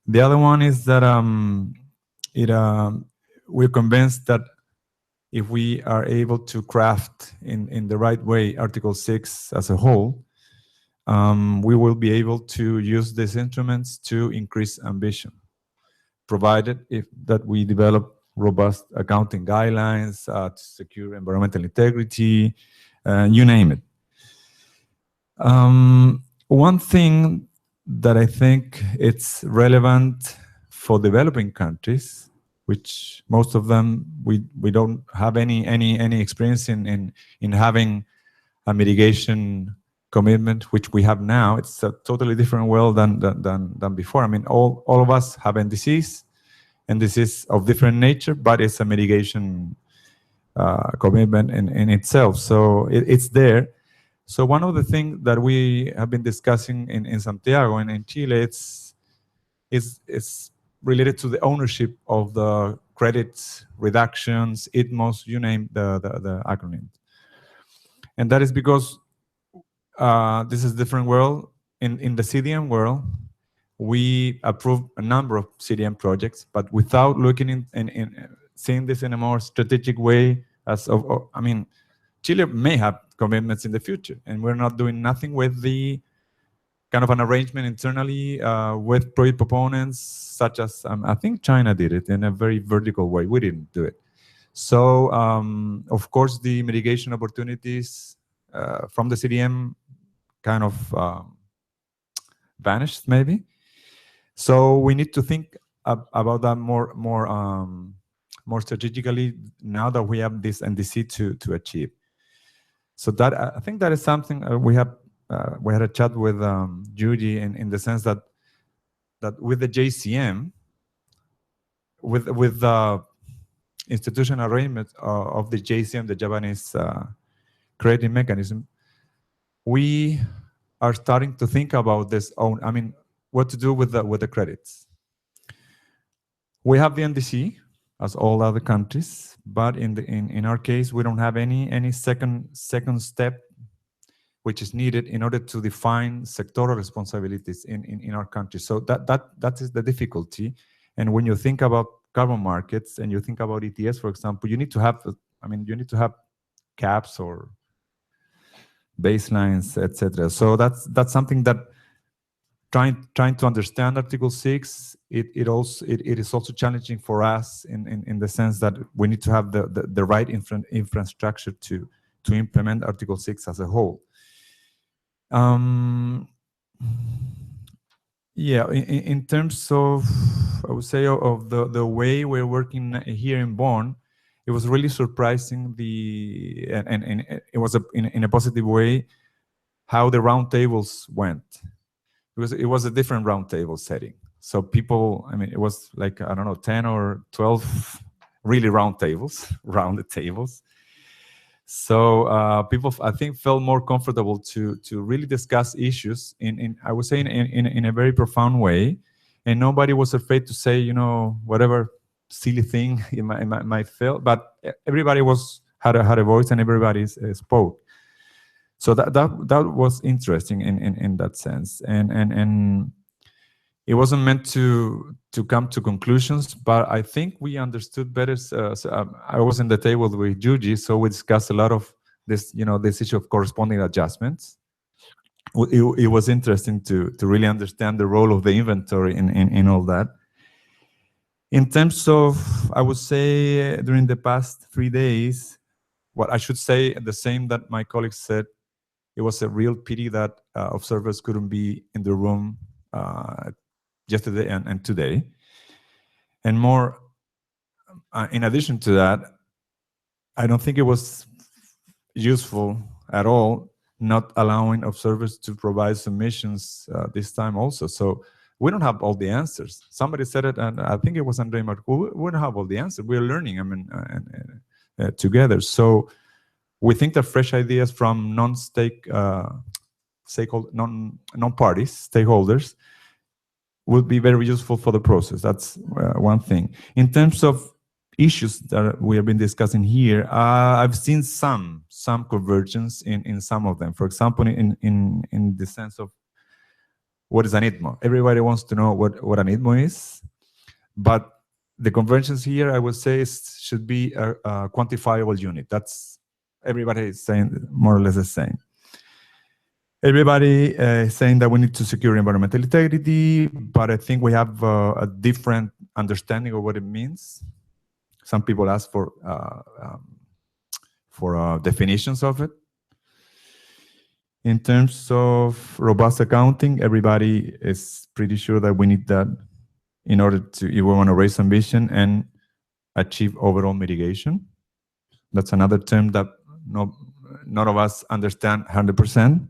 The other one is that we're convinced that if we are able to craft in the right way Article 6 as a whole, we will be able to use these instruments to increase ambition, provided that we develop robust accounting guidelines to secure environmental integrity, you name it. One thing that I think it's relevant for developing countries, which most of them we don't have any experience in having a mitigation commitment, which we have now. It's a totally different world than before. I mean, all of us have NDCs, and this is of different nature, but it's a mitigation commitment in itself. So it's there. So one of the things that we have been discussing in Santiago and in Chile, is related to the ownership of the credits, reductions, ITMOs, you name the acronym. And that is because this is a different world. In the CDM world, we approve a number of CDM projects, but without looking in seeing this in a more strategic way. I mean, Chile may have commitments in the future, and we're not doing nothing with the kind of an arrangement internally with project proponents, such as I think China did it in a very vertical way. We didn't do it. So, of course, the mitigation opportunities from the CDM kind of vanished, maybe. So we need to think about that more strategically now that we have this NDC to achieve. So that I think that is something we had a chat with Judy in the sense that with the JCM, with the institutional arrangement of the JCM, the Japanese credit mechanism, we are starting to think about this own. I mean, what to do with the credits. We have the NDC as all other countries, but in our case, we don't have any second step which is needed in order to define sectoral responsibilities in our country. So that is the difficulty. And when you think about carbon markets and you think about ETS, for example, you need to have, I mean, you need to have caps or baselines, etc. So that's something that trying to understand Article 6, it is also challenging for us in the sense that we need to have the right infrastructure to implement Article 6 as a whole. Yeah, in terms of, I would say, of the way we're working here in Bonn, it was really surprising and it was in a positive way how the roundtables went. Because it was a different roundtable setting. So people, I mean, it was like, I don't know, 10 or 12 really rounded tables. So people, I think, felt more comfortable to really discuss issues I would say, in a very profound way. And nobody was afraid to say, you know, whatever silly thing it might feel, but everybody had a voice and everybody spoke. So that was interesting in that sense, and it wasn't meant to come to conclusions, but I think we understood better. I was in the table with Juji, so we discussed a lot of this, you know, this issue of corresponding adjustments. It was interesting to really understand the role of the inventory in all that. In terms of, I would say, during the past 3 days, what I should say the same that my colleagues said. It was a real pity that observers couldn't be in the room yesterday and today. And more, in addition to that, I don't think it was useful at all, not allowing observers to provide submissions this time also. So we don't have all the answers. Somebody said it, and I think it was Andre Marco. We don't have all the answers. We're learning, I mean, together. So we think that fresh ideas from non-parties, stakeholders, will be very useful for the process. That's one thing. In terms of issues that we have been discussing here, I've seen some convergence in some of them. For example, in the sense of what is an ITMO. Everybody wants to know what an ITMO is, but the convergence here, I would say, should be a quantifiable unit. That's everybody is saying more or less the same. Everybody is saying that we need to secure environmental integrity, but I think we have a different understanding of what it means. Some people ask for definitions of it. In terms of robust accounting, everybody is pretty sure that we need that in order to, if we want to raise ambition and achieve overall mitigation. That's another term that none of us understand 100%.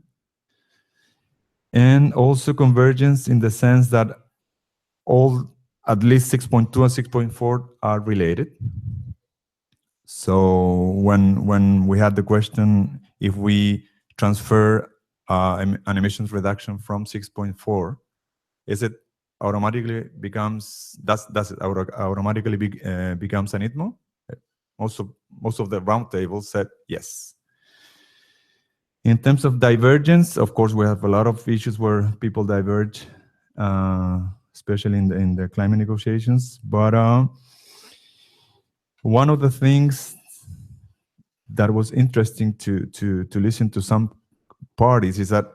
And also convergence in the sense that at least 6.2 and 6.4 are related. So when we had the question, if we transfer an emissions reduction from 6.4, is it automatically becomes, does it automatically becomes an ITMO? Most of the roundtable said yes. In terms of divergence, of course, we have a lot of issues where people diverge, especially in the climate negotiations. But one of the things that was interesting to listen to some parties is the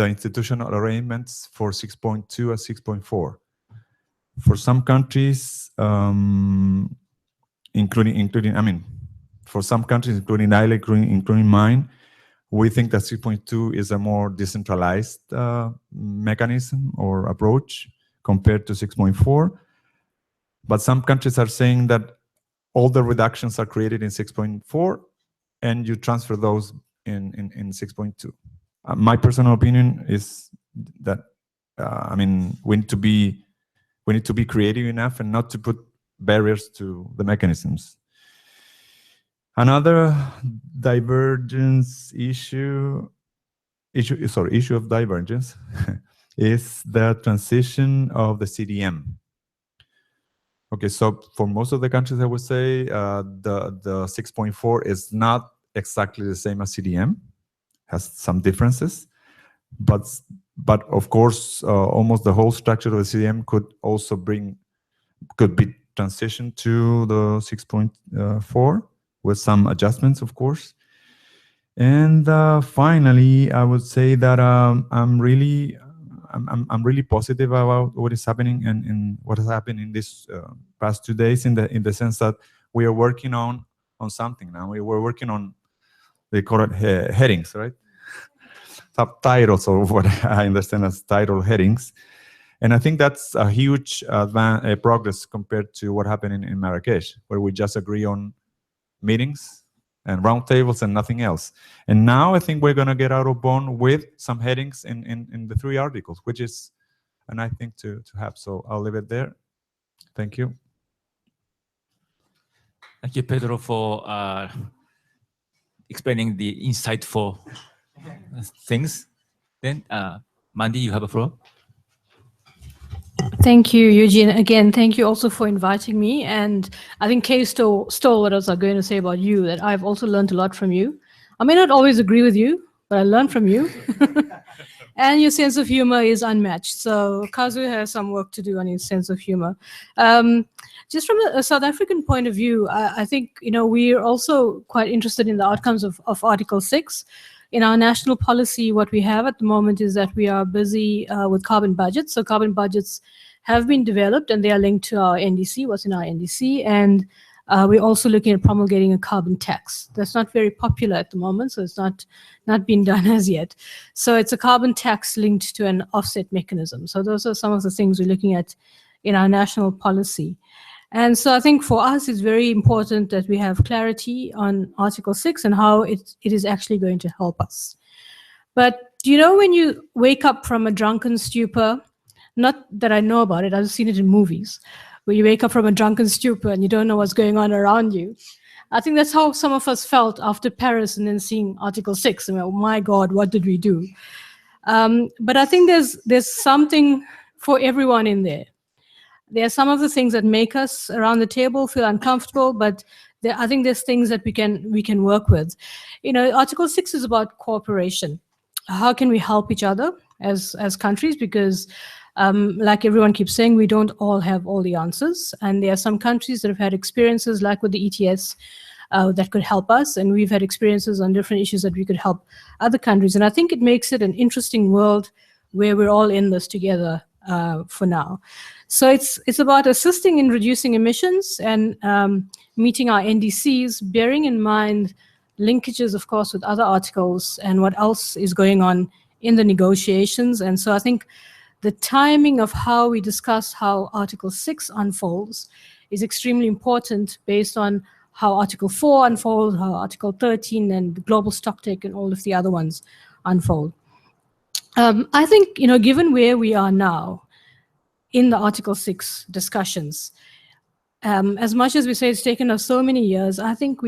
institutional arrangements for 6.2 and 6.4. For some countries, including, I mean, for some countries, including Ireland, including mine, we think that 6.2 is a more decentralized mechanism or approach compared to 6.4. But some countries are saying that all the reductions are created in 6.4 and you transfer those in 6.2. My personal opinion is that, I mean, we need to be creative enough and not to put barriers to the mechanisms. Another divergence issue of divergence is the transition of the CDM. Okay, so for most of the countries, I would say the 6.4 is not exactly the same as CDM, has some differences, but of course, almost the whole structure of the CDM could be transitioned to the 6.4 with some adjustments, of course. And finally, I would say that I'm really positive about what is happening and what has happened in this past 2 days in the sense that we are working on something now. We were working on, they call it headings, right? Subtitles, or what I understand as title headings. And I think that's a huge progress compared to what happened in Marrakesh, where we just agree on meetings and roundtables and nothing else. And now I think we're going to get out of Bonn with some headings in the 3 articles, which is a nice thing to have. So I'll leave it there. Thank you. Thank you, Pedro, for explaining the insightful things. Then, Mandy, you have a floor. Thank you, Eugene. Again, thank you also for inviting me. And I think Kay stole what I was going to say about you, that I've also learned a lot from you. I may not always agree with you, but I learned from you. And your sense of humor is unmatched. So Kazu has some work to do on his sense of humor. Just from a South African point of view, I think, we are also quite interested in the outcomes of Article 6. In our national policy, what we have at the moment is that we are busy with carbon budgets. So carbon budgets have been developed and they are linked to our NDC, what's in our NDC. And we're also looking at promulgating a carbon tax. That's not very popular at the moment, so it's not been done as yet. So it's a carbon tax linked to an offset mechanism. So those are some of the things we're looking at in our national policy. And so I think for us, it's very important that we have clarity on Article 6 and how it is actually going to help us. But do you know when you wake up from a drunken stupor, not that I know about it, I've seen it in movies, where you wake up from a drunken stupor and you don't know what's going on around you. I think that's how some of us felt after Paris and then seeing Article 6. And oh my God, what did we do? But I think there's something for everyone in there. There are some of the things that make us around the table feel uncomfortable, but I think there's things that we can work with. You know, Article 6 is about cooperation. How can we help each other as countries? Because like everyone keeps saying, we don't all have all the answers. And there are some countries that have had experiences like with the ETS that could help us. And we've had experiences on different issues that we could help other countries. And I think it makes it an interesting world where we're all in this together for now. So it's about assisting in reducing emissions and meeting our NDCs, bearing in mind linkages, of course, with other articles and what else is going on in the negotiations. And so I think the timing of how we discuss how Article 6 unfolds is extremely important based on how Article 4 unfolds, how Article 13 and the global stocktake and all of the other ones unfold. I think, you know, given where we are now in the Article 6 discussions, as much as we say it's taken us so many years, I think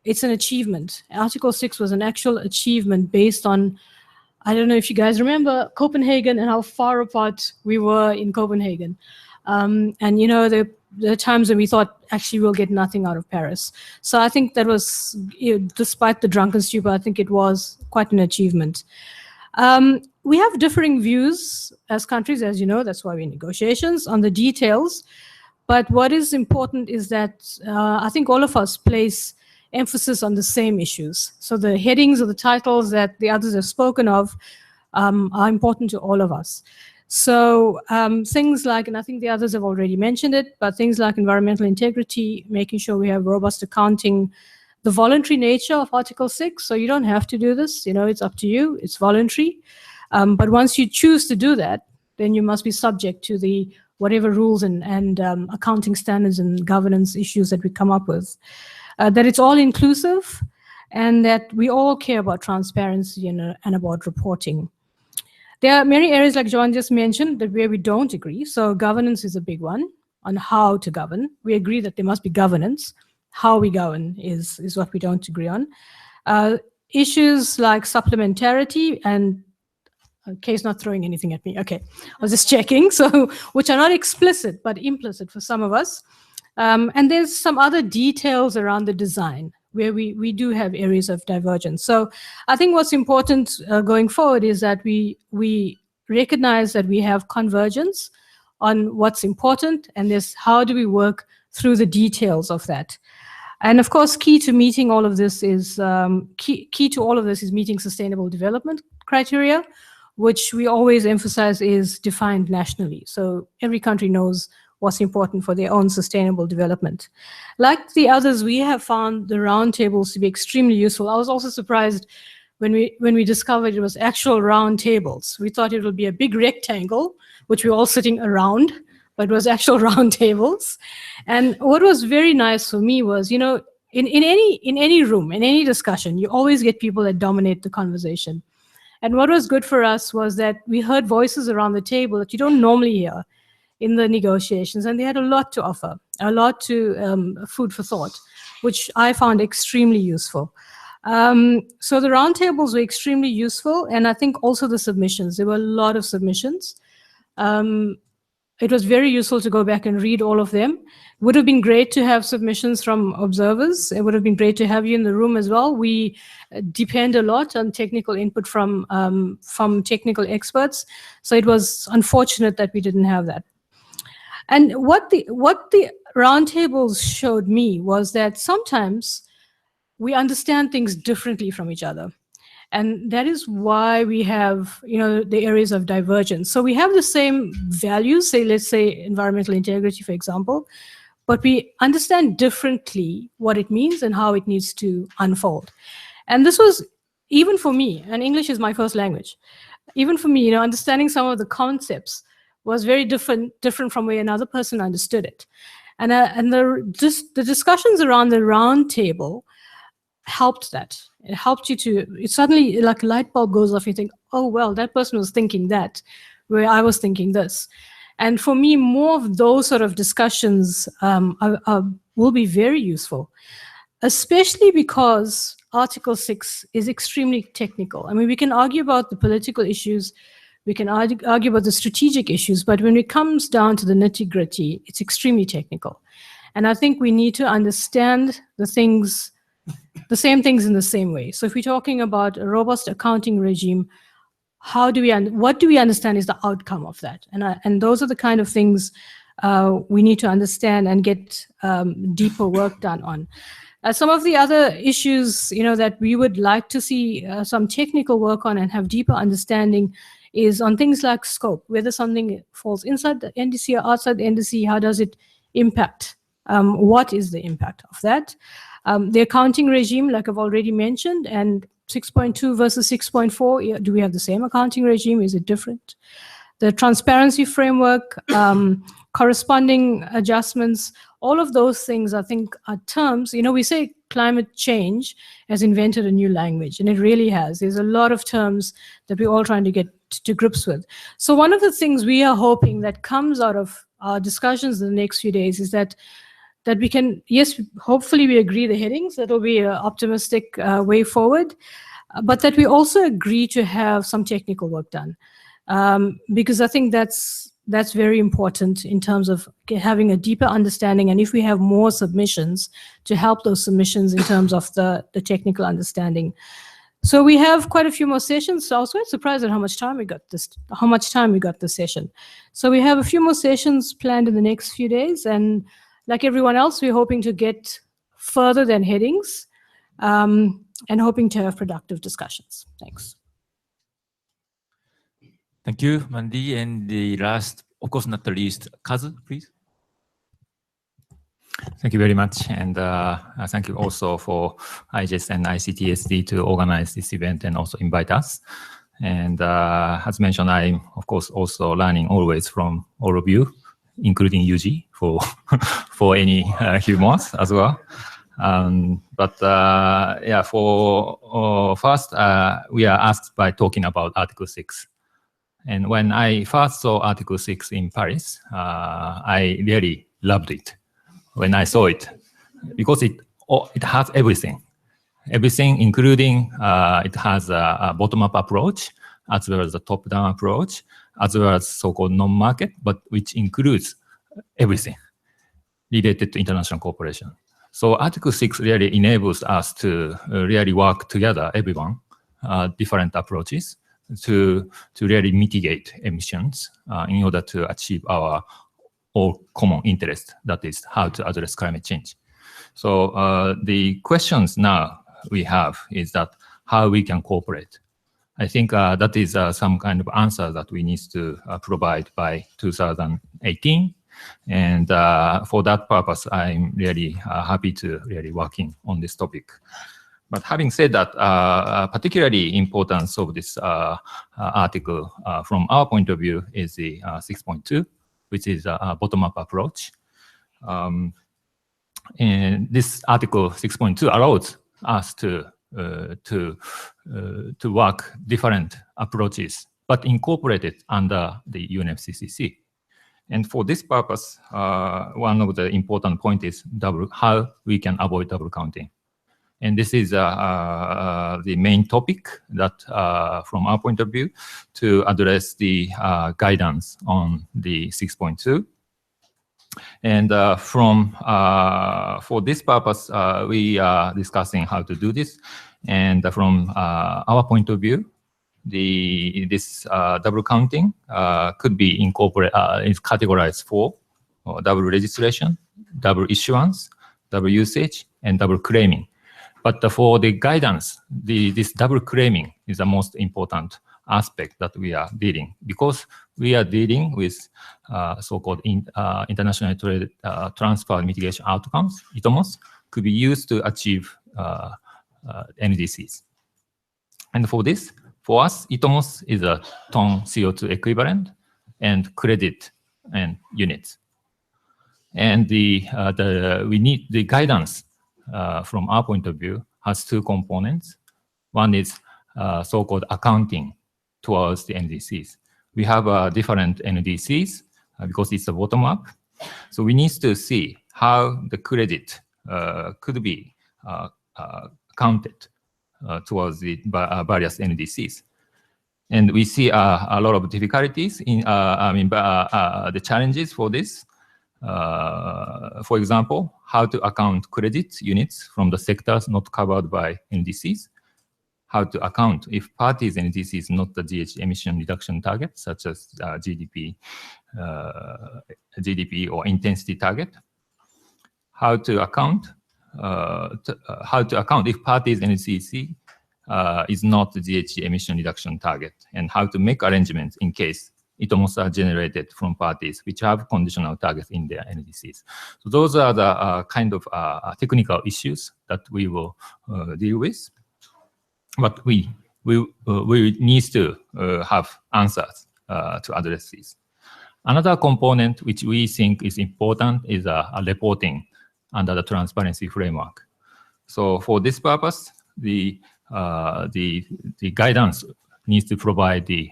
it's an achievement. Article 6 was an actual achievement based on, I don't know if you guys remember Copenhagen and how far apart we were in Copenhagen. And, you know, there are times when we thought, actually, we'll get nothing out of Paris. So I think that was, you know, despite the drunken stupor, I think it was quite an achievement. We have differing views as countries, as you know, that's why we're in negotiations on the details. But what is important is that I think all of us place emphasis on the same issues. So the headings or the titles that the others have spoken of are important to all of us. So things like, and I think the others have already mentioned it, but things like environmental integrity, making sure we have robust accounting, the voluntary nature of Article 6. So you don't have to do this, you know, it's up to you, it's voluntary. But once you choose to do that, then you must be subject to the whatever rules and accounting standards and governance issues that we come up with. That it's all inclusive and that we all care about transparency and about reporting. There are many areas, like Joan just mentioned, that where we don't agree. So governance is a big one on how to govern. We agree that there must be governance. How we govern is what we don't agree on. Issues like supplementarity and Kay's not throwing anything at me. Okay, I was just checking. So, which are not explicit, but implicit for some of us. And there's some other details around the design where we do have areas of divergence. So I think what's important going forward is that we recognize that we have convergence on what's important, and this how do we work through the details of that. And of course, key to meeting all of this is key to all of this is meeting sustainable development criteria, which we always emphasize is defined nationally. So every country knows what's important for their own sustainable development. Like the others, we have found the roundtables to be extremely useful. I was also surprised when we discovered it was actual round tables. We thought it would be a big rectangle, which we're all sitting around, but it was actual round tables. And what was very nice for me was, you know, in any room, in any discussion, you always get people that dominate the conversation. And what was good for us was that we heard voices around the table that you don't normally hear in the negotiations, and they had a lot to offer, a lot to food for thought, which I found extremely useful. So the roundtables were extremely useful, and I think also the submissions. There were a lot of submissions. It was very useful to go back and read all of them. It would have been great to have submissions from observers. It would have been great to have you in the room as well. We depend a lot on technical input from technical experts. So it was unfortunate that we didn't have that. And what the roundtables showed me was that sometimes we understand things differently from each other. And that is why we have, you know, the areas of divergence. So we have the same values, say, let's say environmental integrity, for example, but we understand differently what it means and how it needs to unfold. And this was, even for me, and English is my first language, even for me, you know, understanding some of the concepts was very different from where another person understood it. And the discussions around the round table helped that. It helped you to, it suddenly like a light bulb goes off. You think, oh, well, that person was thinking that, where I was thinking this. And for me, more of those sort of discussions will be very useful, especially because Article 6 is extremely technical. I mean, we can argue about the political issues, we can argue about the strategic issues, but when it comes down to the nitty-gritty, it's extremely technical. And I think we need to understand the same things in the same way. So if we're talking about a robust accounting regime, what do we understand is the outcome of that? And those are the kind of things we need to understand and get deeper work done on. Some of the other issues, that we would like to see some technical work on and have deeper understanding is on things like scope, whether something falls inside the NDC or outside the NDC, how does it impact? What is the impact of that? The accounting regime, like I've already mentioned, and 6.2 versus 6.4, do we have the same accounting regime? Is it different? The transparency framework, corresponding adjustments, all of those things, I think, are terms. We say climate change has invented a new language, and it really has. There's a lot of terms that we're all trying to get to grips with. So one of the things we are hoping that comes out of our discussions in the next few days is that we can, yes, hopefully we agree the headings, that will be an optimistic way forward, but that we also agree to have some technical work done. Because I think that's very important in terms of having a deeper understanding, and if we have more submissions, to help those submissions in terms of the technical understanding. So we have quite a few more sessions. So I was quite surprised at how much time we got this session. So we have a few more sessions planned in the next few days, and like everyone else, we're hoping to get further than headings, and hoping to have productive discussions. Thanks. Thank you, Mandy. And the last, of course, not the least, Kazu, please. Thank you very much. And thank you also for IGES and ICTSD to organize this event and also invite us. And as mentioned, I'm, of course, also learning always from all of you, including UG for any humors as well. Yeah, for first, we are asked by talking about Article 6. And when I first saw Article 6 in Paris, I really loved it when I saw it, because it has everything, including it has a bottom-up approach, as well as a top-down approach, as well as so-called non-market, but which includes everything related to international cooperation. So Article 6 really enables us to really work together, everyone, different approaches, to really mitigate emissions in order to achieve our all common interest, that is how to address climate change. So the questions now we have is that how we can cooperate. I think that is some kind of answer that we need to provide by 2018. And for that purpose, I'm really happy to really working on this topic. But having said that, particularly importance of this article from our point of view is the 6.2, which is a bottom-up approach. And this article 6.2 allows us to work different approaches, but incorporated under the UNFCCC. And for this purpose, one of the important points is how we can avoid double counting. And this is the main topic that, from our point of view, to address the guidance on the 6.2. And for this purpose, we are discussing how to do this. And from our point of view, this double counting could be incorporated, is categorized for double registration, double issuance, double usage, and double claiming. But for the guidance, this double claiming is the most important aspect that we are dealing, because we are dealing with so-called international trade transfer mitigation outcomes. ITMOs could be used to achieve NDCs. And for this, for us, ITMOs is a ton CO2 equivalent and credit and units. And we need the guidance from our point of view has two components. One is so-called accounting towards the NDCs. We have different NDCs because it's a bottom-up. So we need to see how the credit could be counted towards the various NDCs. And we see a lot of difficulties in, the challenges for this. For example, how to account credit units from the sectors not covered by NDCs. How to account if parties NDC is not the GHG emission reduction target, such as GDP or intensity target. How to account if parties NDC is not the GHG emission reduction target, and how to make arrangements in case ITMOs are generated from parties which have conditional targets in their NDCs. So those are the kind of technical issues that we will deal with. But we need to have answers to address these. Another component which we think is important is a reporting under the transparency framework. So for this purpose, the guidance needs to provide the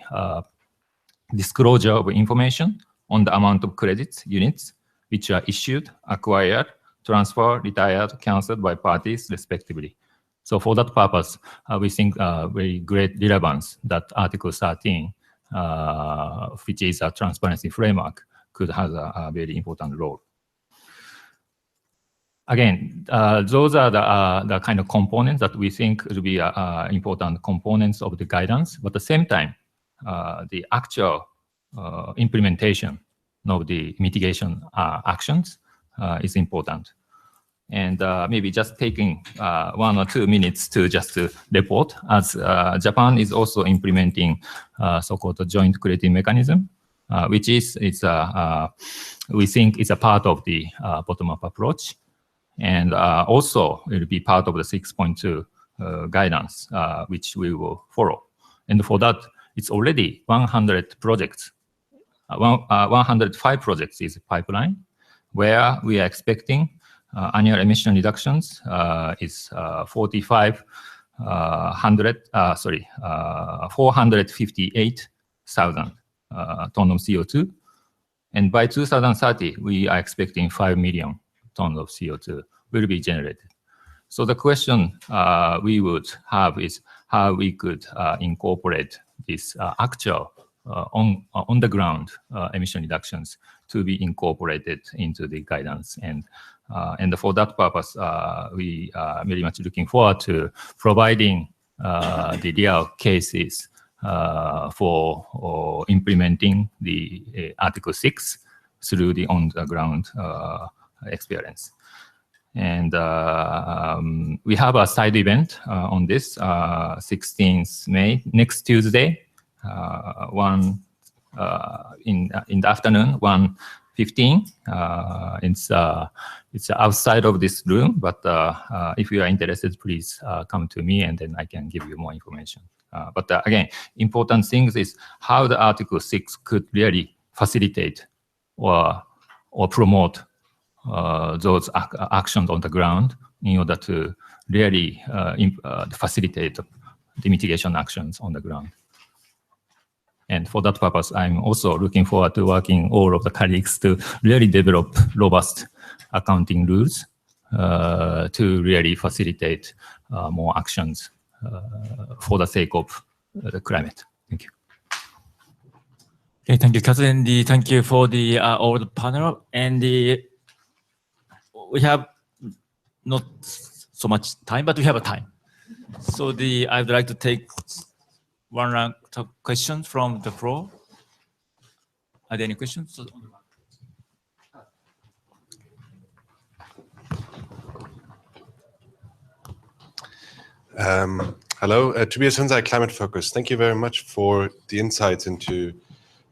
disclosure of information on the amount of credits units which are issued, acquired, transferred, retired, cancelled by parties respectively. So for that purpose, we think very great relevance that Article 13, which is a transparency framework, could have a very important role. Again, those are the kind of components that we think will be important components of the guidance. But at the same time, the actual implementation of the mitigation actions is important. And maybe just taking 1 or 2 minutes to just report, as Japan is also implementing so-called joint crediting mechanism, which is we think is a part of the bottom-up approach, and also it will be part of the 6.2 guidance, which we will follow. And for that, it's already 100 projects, 105 projects is pipeline, where we are expecting annual emission reductions is 458,000 tons of CO2. And by 2030, we are expecting 5 million tons of CO2 will be generated. So the question we would have is how we could incorporate this actual on the ground emission reductions to be incorporated into the guidance. And for that purpose, we are very much looking forward to providing the real cases for implementing the Article 6 through the on-the-ground experience. And we have a side event on this, 16th May, next Tuesday, in the afternoon, 1:15. It's outside of this room, but if you are interested, please come to me, and then I can give you more information. But again, important things is how the Article 6 could really facilitate or promote those actions on the ground in order to really facilitate the mitigation actions on the ground. And for that purpose, I'm also looking forward to working all of the colleagues to really develop robust accounting rules to really facilitate more actions for the sake of the climate. Thank you. Okay, thank you, Catherine. Thank you for the all the panel. And we have not so much time, but we have a time. So I would like to take one round of questions from the floor. Are there any questions? Hello, Tobias Hunzai, Climate Focus. Thank you very much for the insights into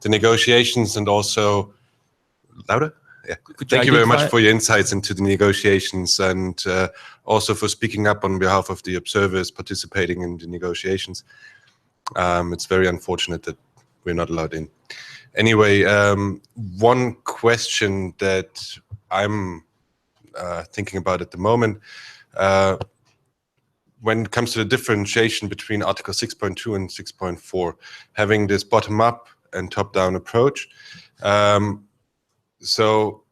the negotiations and also louder. Yeah. Thank you very much for your insights into the negotiations and also for speaking up on behalf of the observers participating in the negotiations. It's very unfortunate that we're not allowed in. Anyway, one question that I'm thinking about at the moment, when it comes to the differentiation between Article 6.2 and 6.4, having this bottom-up and top-down approach. So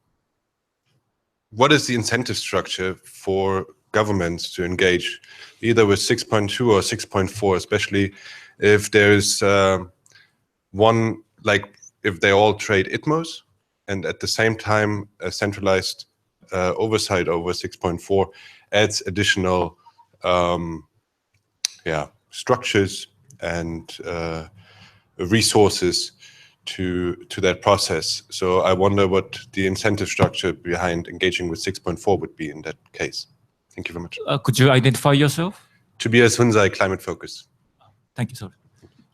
what is the incentive structure for governments to engage either with 6.2 or 6.4, especially if there's one, like if they all trade ITMOs, and at the same time a centralized oversight over 6.4 adds additional structures and resources to that process. So I wonder what the incentive structure behind engaging with 6.4 would be in that case. Thank you very much. Could you identify yourself? Tobias Hunzai, Climate Focus. Thank you, sir.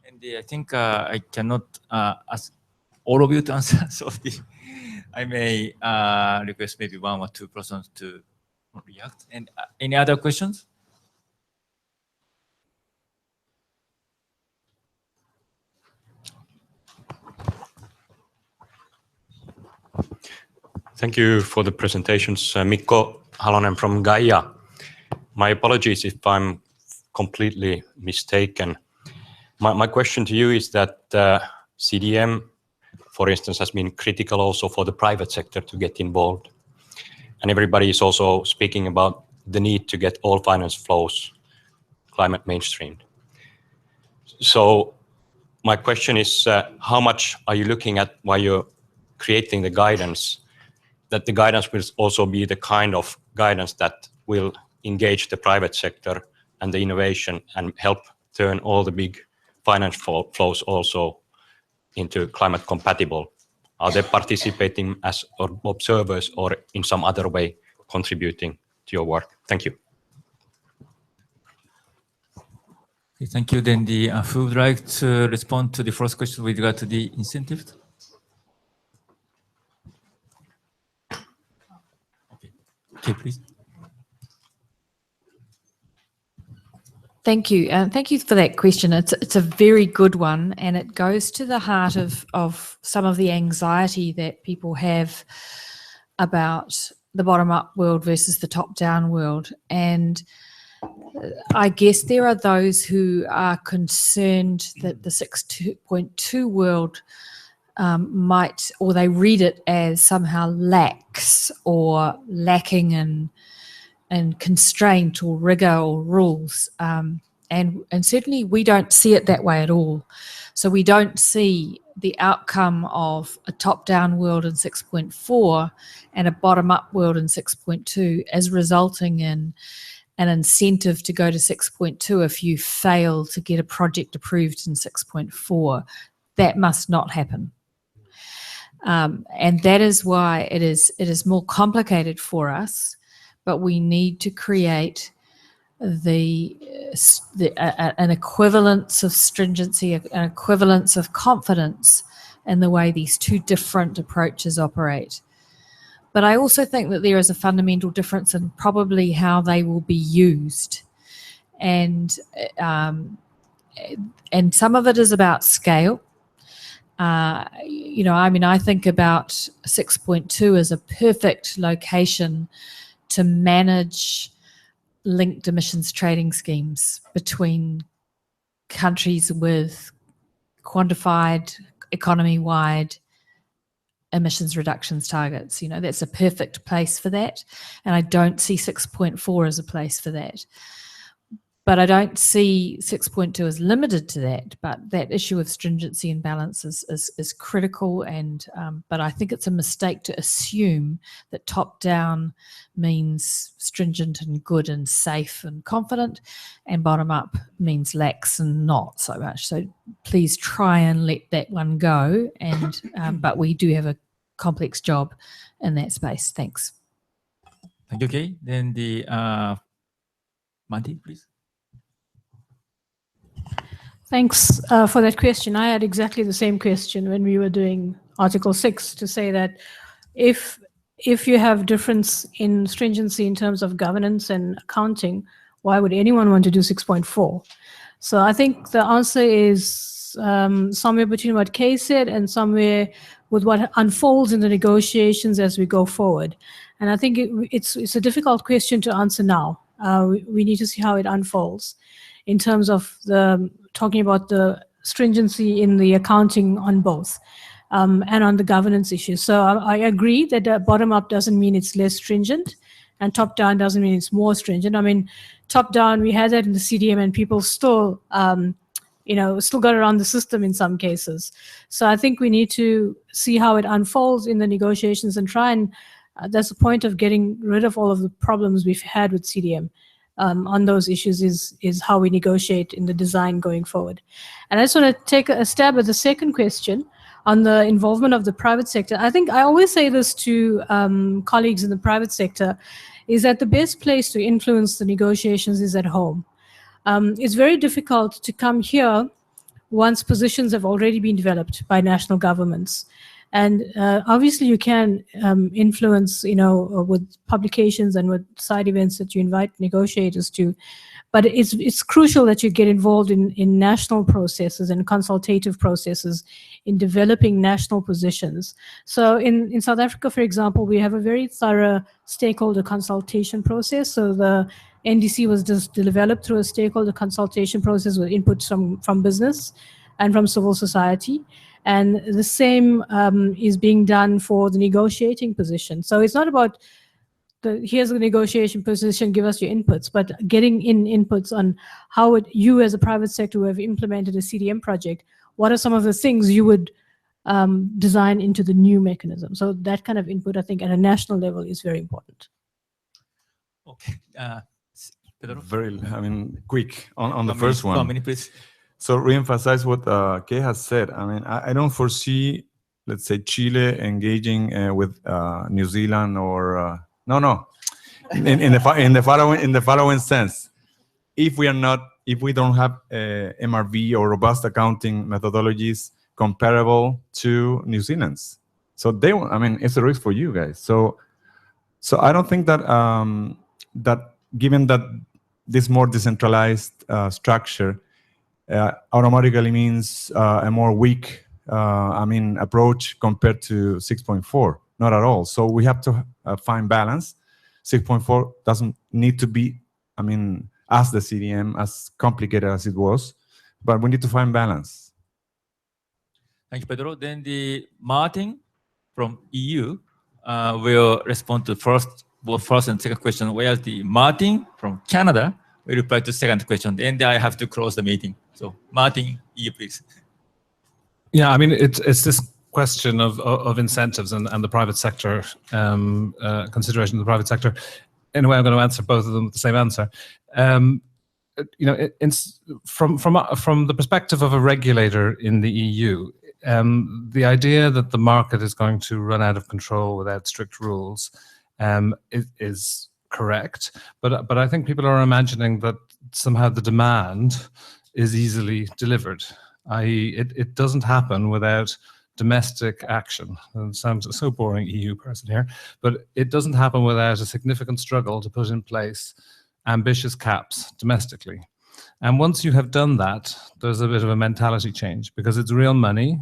And I think I cannot ask all of you to answer. So I may request maybe 1 or 2 persons to react. And any other questions? Thank you for the presentations. Mikko Halonen from Gaia. My apologies if I'm completely mistaken. My question to you is that CDM, for instance, has been critical also for the private sector to get involved. And everybody is also speaking about the need to get all finance flows climate mainstreamed. So my question is, how much are you looking at while you're creating the guidance, that the guidance will also be the kind of guidance that will engage the private sector and the innovation and help turn all the big finance flows also into climate compatible? Are they participating as observers or in some other way contributing to your work? Thank you. Okay, thank you. Then who would like to respond to the first question with regard to the incentives? Okay, please. Thank you. Thank you for that question. It's a very good one, and it goes to the heart of some of the anxiety that people have about the bottom-up world versus the top-down world. And I guess there are those who are concerned that the 6.2 world might, or they read it as somehow lax or lacking in constraint or rigor or rules. And certainly we don't see it that way at all. So we don't see the outcome of a top-down world in 6.4 and a bottom-up world in 6.2 as resulting in an incentive to go to 6.2 if you fail to get a project approved in 6.4. That must not happen. And that is why it is more complicated for us, but we need to create an equivalence of stringency, an equivalence of confidence in the way these two different approaches operate. But I also think that there is a fundamental difference in probably how they will be used. And some of it is about scale. I think about 6.2 as a perfect location to manage linked emissions trading schemes between countries with quantified economy-wide emissions reductions targets. That's a perfect place for that. And I don't see 6.4 as a place for that. But I don't see 6.2 as limited to that. But that issue of stringency and balance is critical. But I think it's a mistake to assume that top-down means stringent and good and safe and confident, and bottom-up means lax and not so much. So please try and let that one go. But we do have a complex job in that space. Thanks. Thank you. Okay. Then Mandy, please. Thanks for that question. I had exactly the same question when we were doing Article 6, to say that if you have difference in stringency in terms of governance and accounting, why would anyone want to do 6.4? So I think the answer is somewhere between what Kay said and somewhere with what unfolds in the negotiations as we go forward. And I think it's a difficult question to answer now. We need to see how it unfolds in terms of talking about the stringency in the accounting on both and on the governance issues. So I agree that bottom-up doesn't mean it's less stringent, and top-down doesn't mean it's more stringent. I mean, top-down, we had that in the CDM, and people still, still got around the system in some cases. So I think we need to see how it unfolds in the negotiations and try and, that's the point of getting rid of all of the problems we've had with CDM on those issues is how we negotiate in the design going forward. And I just want to take a stab at the second question on the involvement of the private sector. I think I always say this to colleagues in the private sector, is that the best place to influence the negotiations is at home. It's very difficult to come here once positions have already been developed by national governments. And obviously you can influence, with publications and with side events that you invite negotiators to, but it's crucial that you get involved in national processes and consultative processes in developing national positions. So in South Africa, for example, we have a very thorough stakeholder consultation process. So the NDC was just developed through a stakeholder consultation process with inputs from business and from civil society. And the same is being done for the negotiating position. So it's not about here's the negotiation position, give us your inputs, but getting inputs on how you as a private sector who have implemented a CDM project, what are some of the things you would design into the new mechanism? So that kind of input, I think, at a national level is very important. Okay. Pedro? Very, quick on the first one. 1 minute, please. So reemphasize what Kay has said. I don't foresee, let's say, Chile engaging with New Zealand or in the following sense. If we don't have MRV or robust accounting methodologies comparable to New Zealand's, so it's a risk for you guys. So I don't think that that given that this more decentralized structure automatically means a more weak approach compared to 6.4. Not at all. So we have to find balance. 6.4 doesn't need to be, as the CDM, as complicated as it was, but we need to find balance. Thank you, Pedro. Then Martin from EU will respond to both first and second question, whereas Martin from Canada will reply to second question. And I have to close the meeting. So Martin, EU, please. Yeah, it's this question of incentives and the private sector, consideration of the private sector. Anyway, I'm going to answer both of them with the same answer. From the perspective of a regulator in the EU, the idea that the market is going to run out of control without strict rules is correct. But I think people are imagining that somehow the demand is easily delivered, i.e. it doesn't happen without domestic action. It sounds so boring, EU person here, but it doesn't happen without a significant struggle to put in place ambitious caps domestically. And once you have done that, there's a bit of a mentality change because it's real money,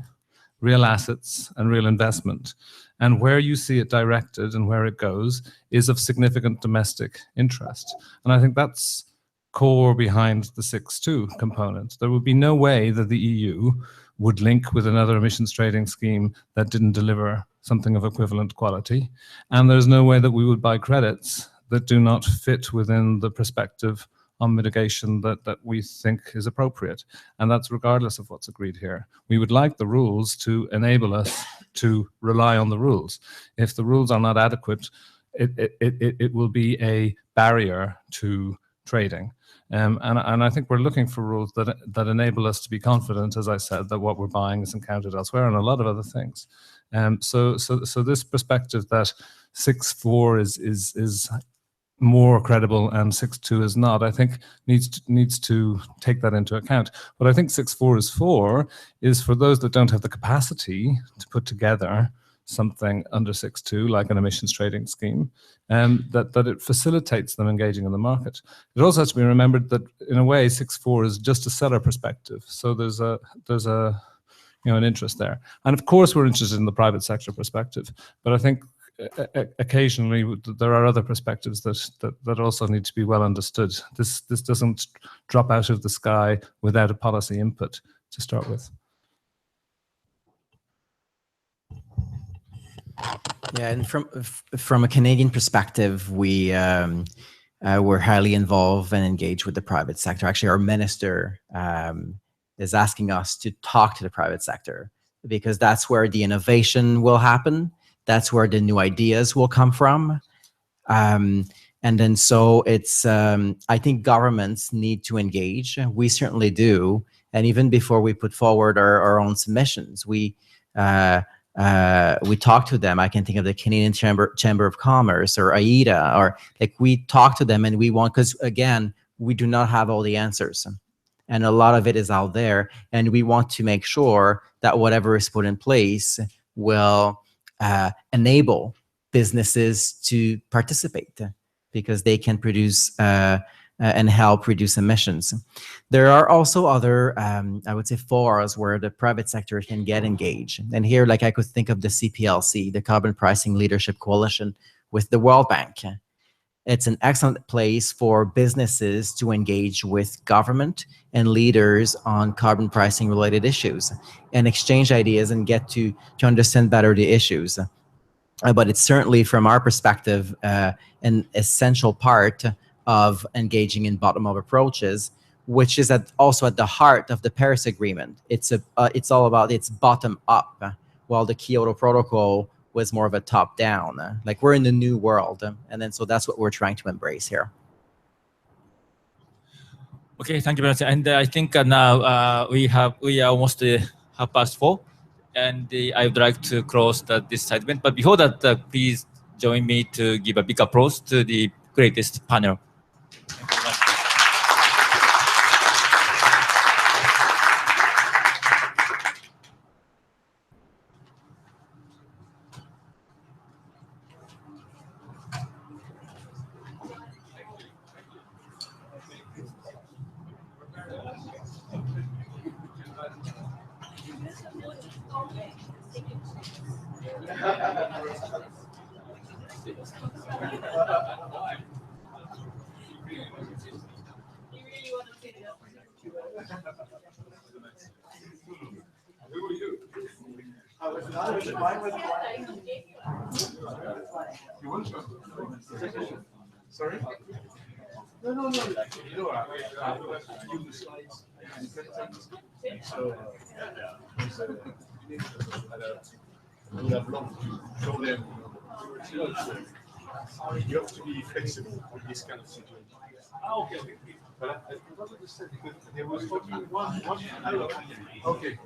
real assets, and real investment. And where you see it directed and where it goes is of significant domestic interest. And I think that's core behind the 6.2 component. There would be no way that the EU would link with another emissions trading scheme that didn't deliver something of equivalent quality. And there's no way that we would buy credits that do not fit within the perspective on mitigation that we think is appropriate. And that's regardless of what's agreed here. We would like the rules to enable us to rely on the rules. If the rules are not adequate, it will be a barrier to trading. And I think we're looking for rules that enable us to be confident, as I said, that what we're buying isn't counted elsewhere and a lot of other things. So this perspective that 6.4 is more credible and 6.2 is not, I think needs to take that into account. What I think 6.4 is for those that don't have the capacity to put together something under 6.2, like an emissions trading scheme, that it facilitates them engaging in the market. It also has to be remembered that, in a way, 6.4 is just a seller perspective. So there's a an interest there. And of course, we're interested in the private sector perspective. But I think occasionally there are other perspectives that also need to be well understood. This doesn't drop out of the sky without a policy input to start with. Yeah, and from a Canadian perspective, we're highly involved and engaged with the private sector. Actually, our minister is asking us to talk to the private sector because that's where the innovation will happen. That's where the new ideas will come from. And then so it's, I think governments need to engage. We certainly do. And even before we put forward our own submissions, we talk to them. I can think of the Canadian Chamber of Commerce or AIDA, or like we talk to them and we want, because again, we do not have all the answers. And a lot of it is out there. And we want to make sure that whatever is put in place will enable businesses to participate because they can produce and help reduce emissions. There are also other, I would say, forums where the private sector can get engaged. And here, like I could think of the CPLC, the Carbon Pricing Leadership Coalition with the World Bank. It's an excellent place for businesses to engage with government and leaders on carbon pricing related issues and exchange ideas and get to understand better the issues. But it's certainly, from our perspective, an essential part of engaging in bottom-up approaches, which is also at the heart of the Paris Agreement. It's all about it's bottom-up, while the Kyoto Protocol was more of a top-down. Like we're in the new world, and then so that's what we're trying to embrace here. Okay, thank you very much. And I think now we are almost 4:30, and I would like to close this segment. But before that, please join me to give a big applause to the greatest panel. Thank you very much. Sorry? No. You know, I use the slides and so we have long to show them. You have to be flexible with this kind of situation. Okay. But I wanted to say because there was one. Okay.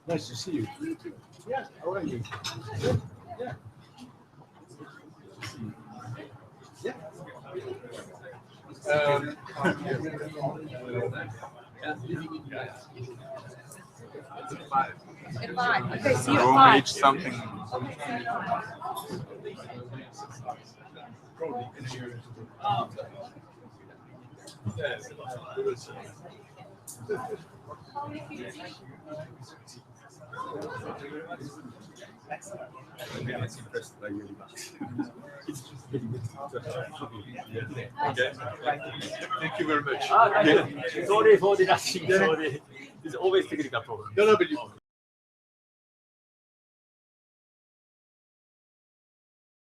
Nice to see you. Yeah, how are you? Yeah. Yeah. At 5. Okay, see you at 5. Something. I'm impressed by you. Okay. Thank you very much. Sorry for the rushing. Sorry. It's always technical problem. No, but you.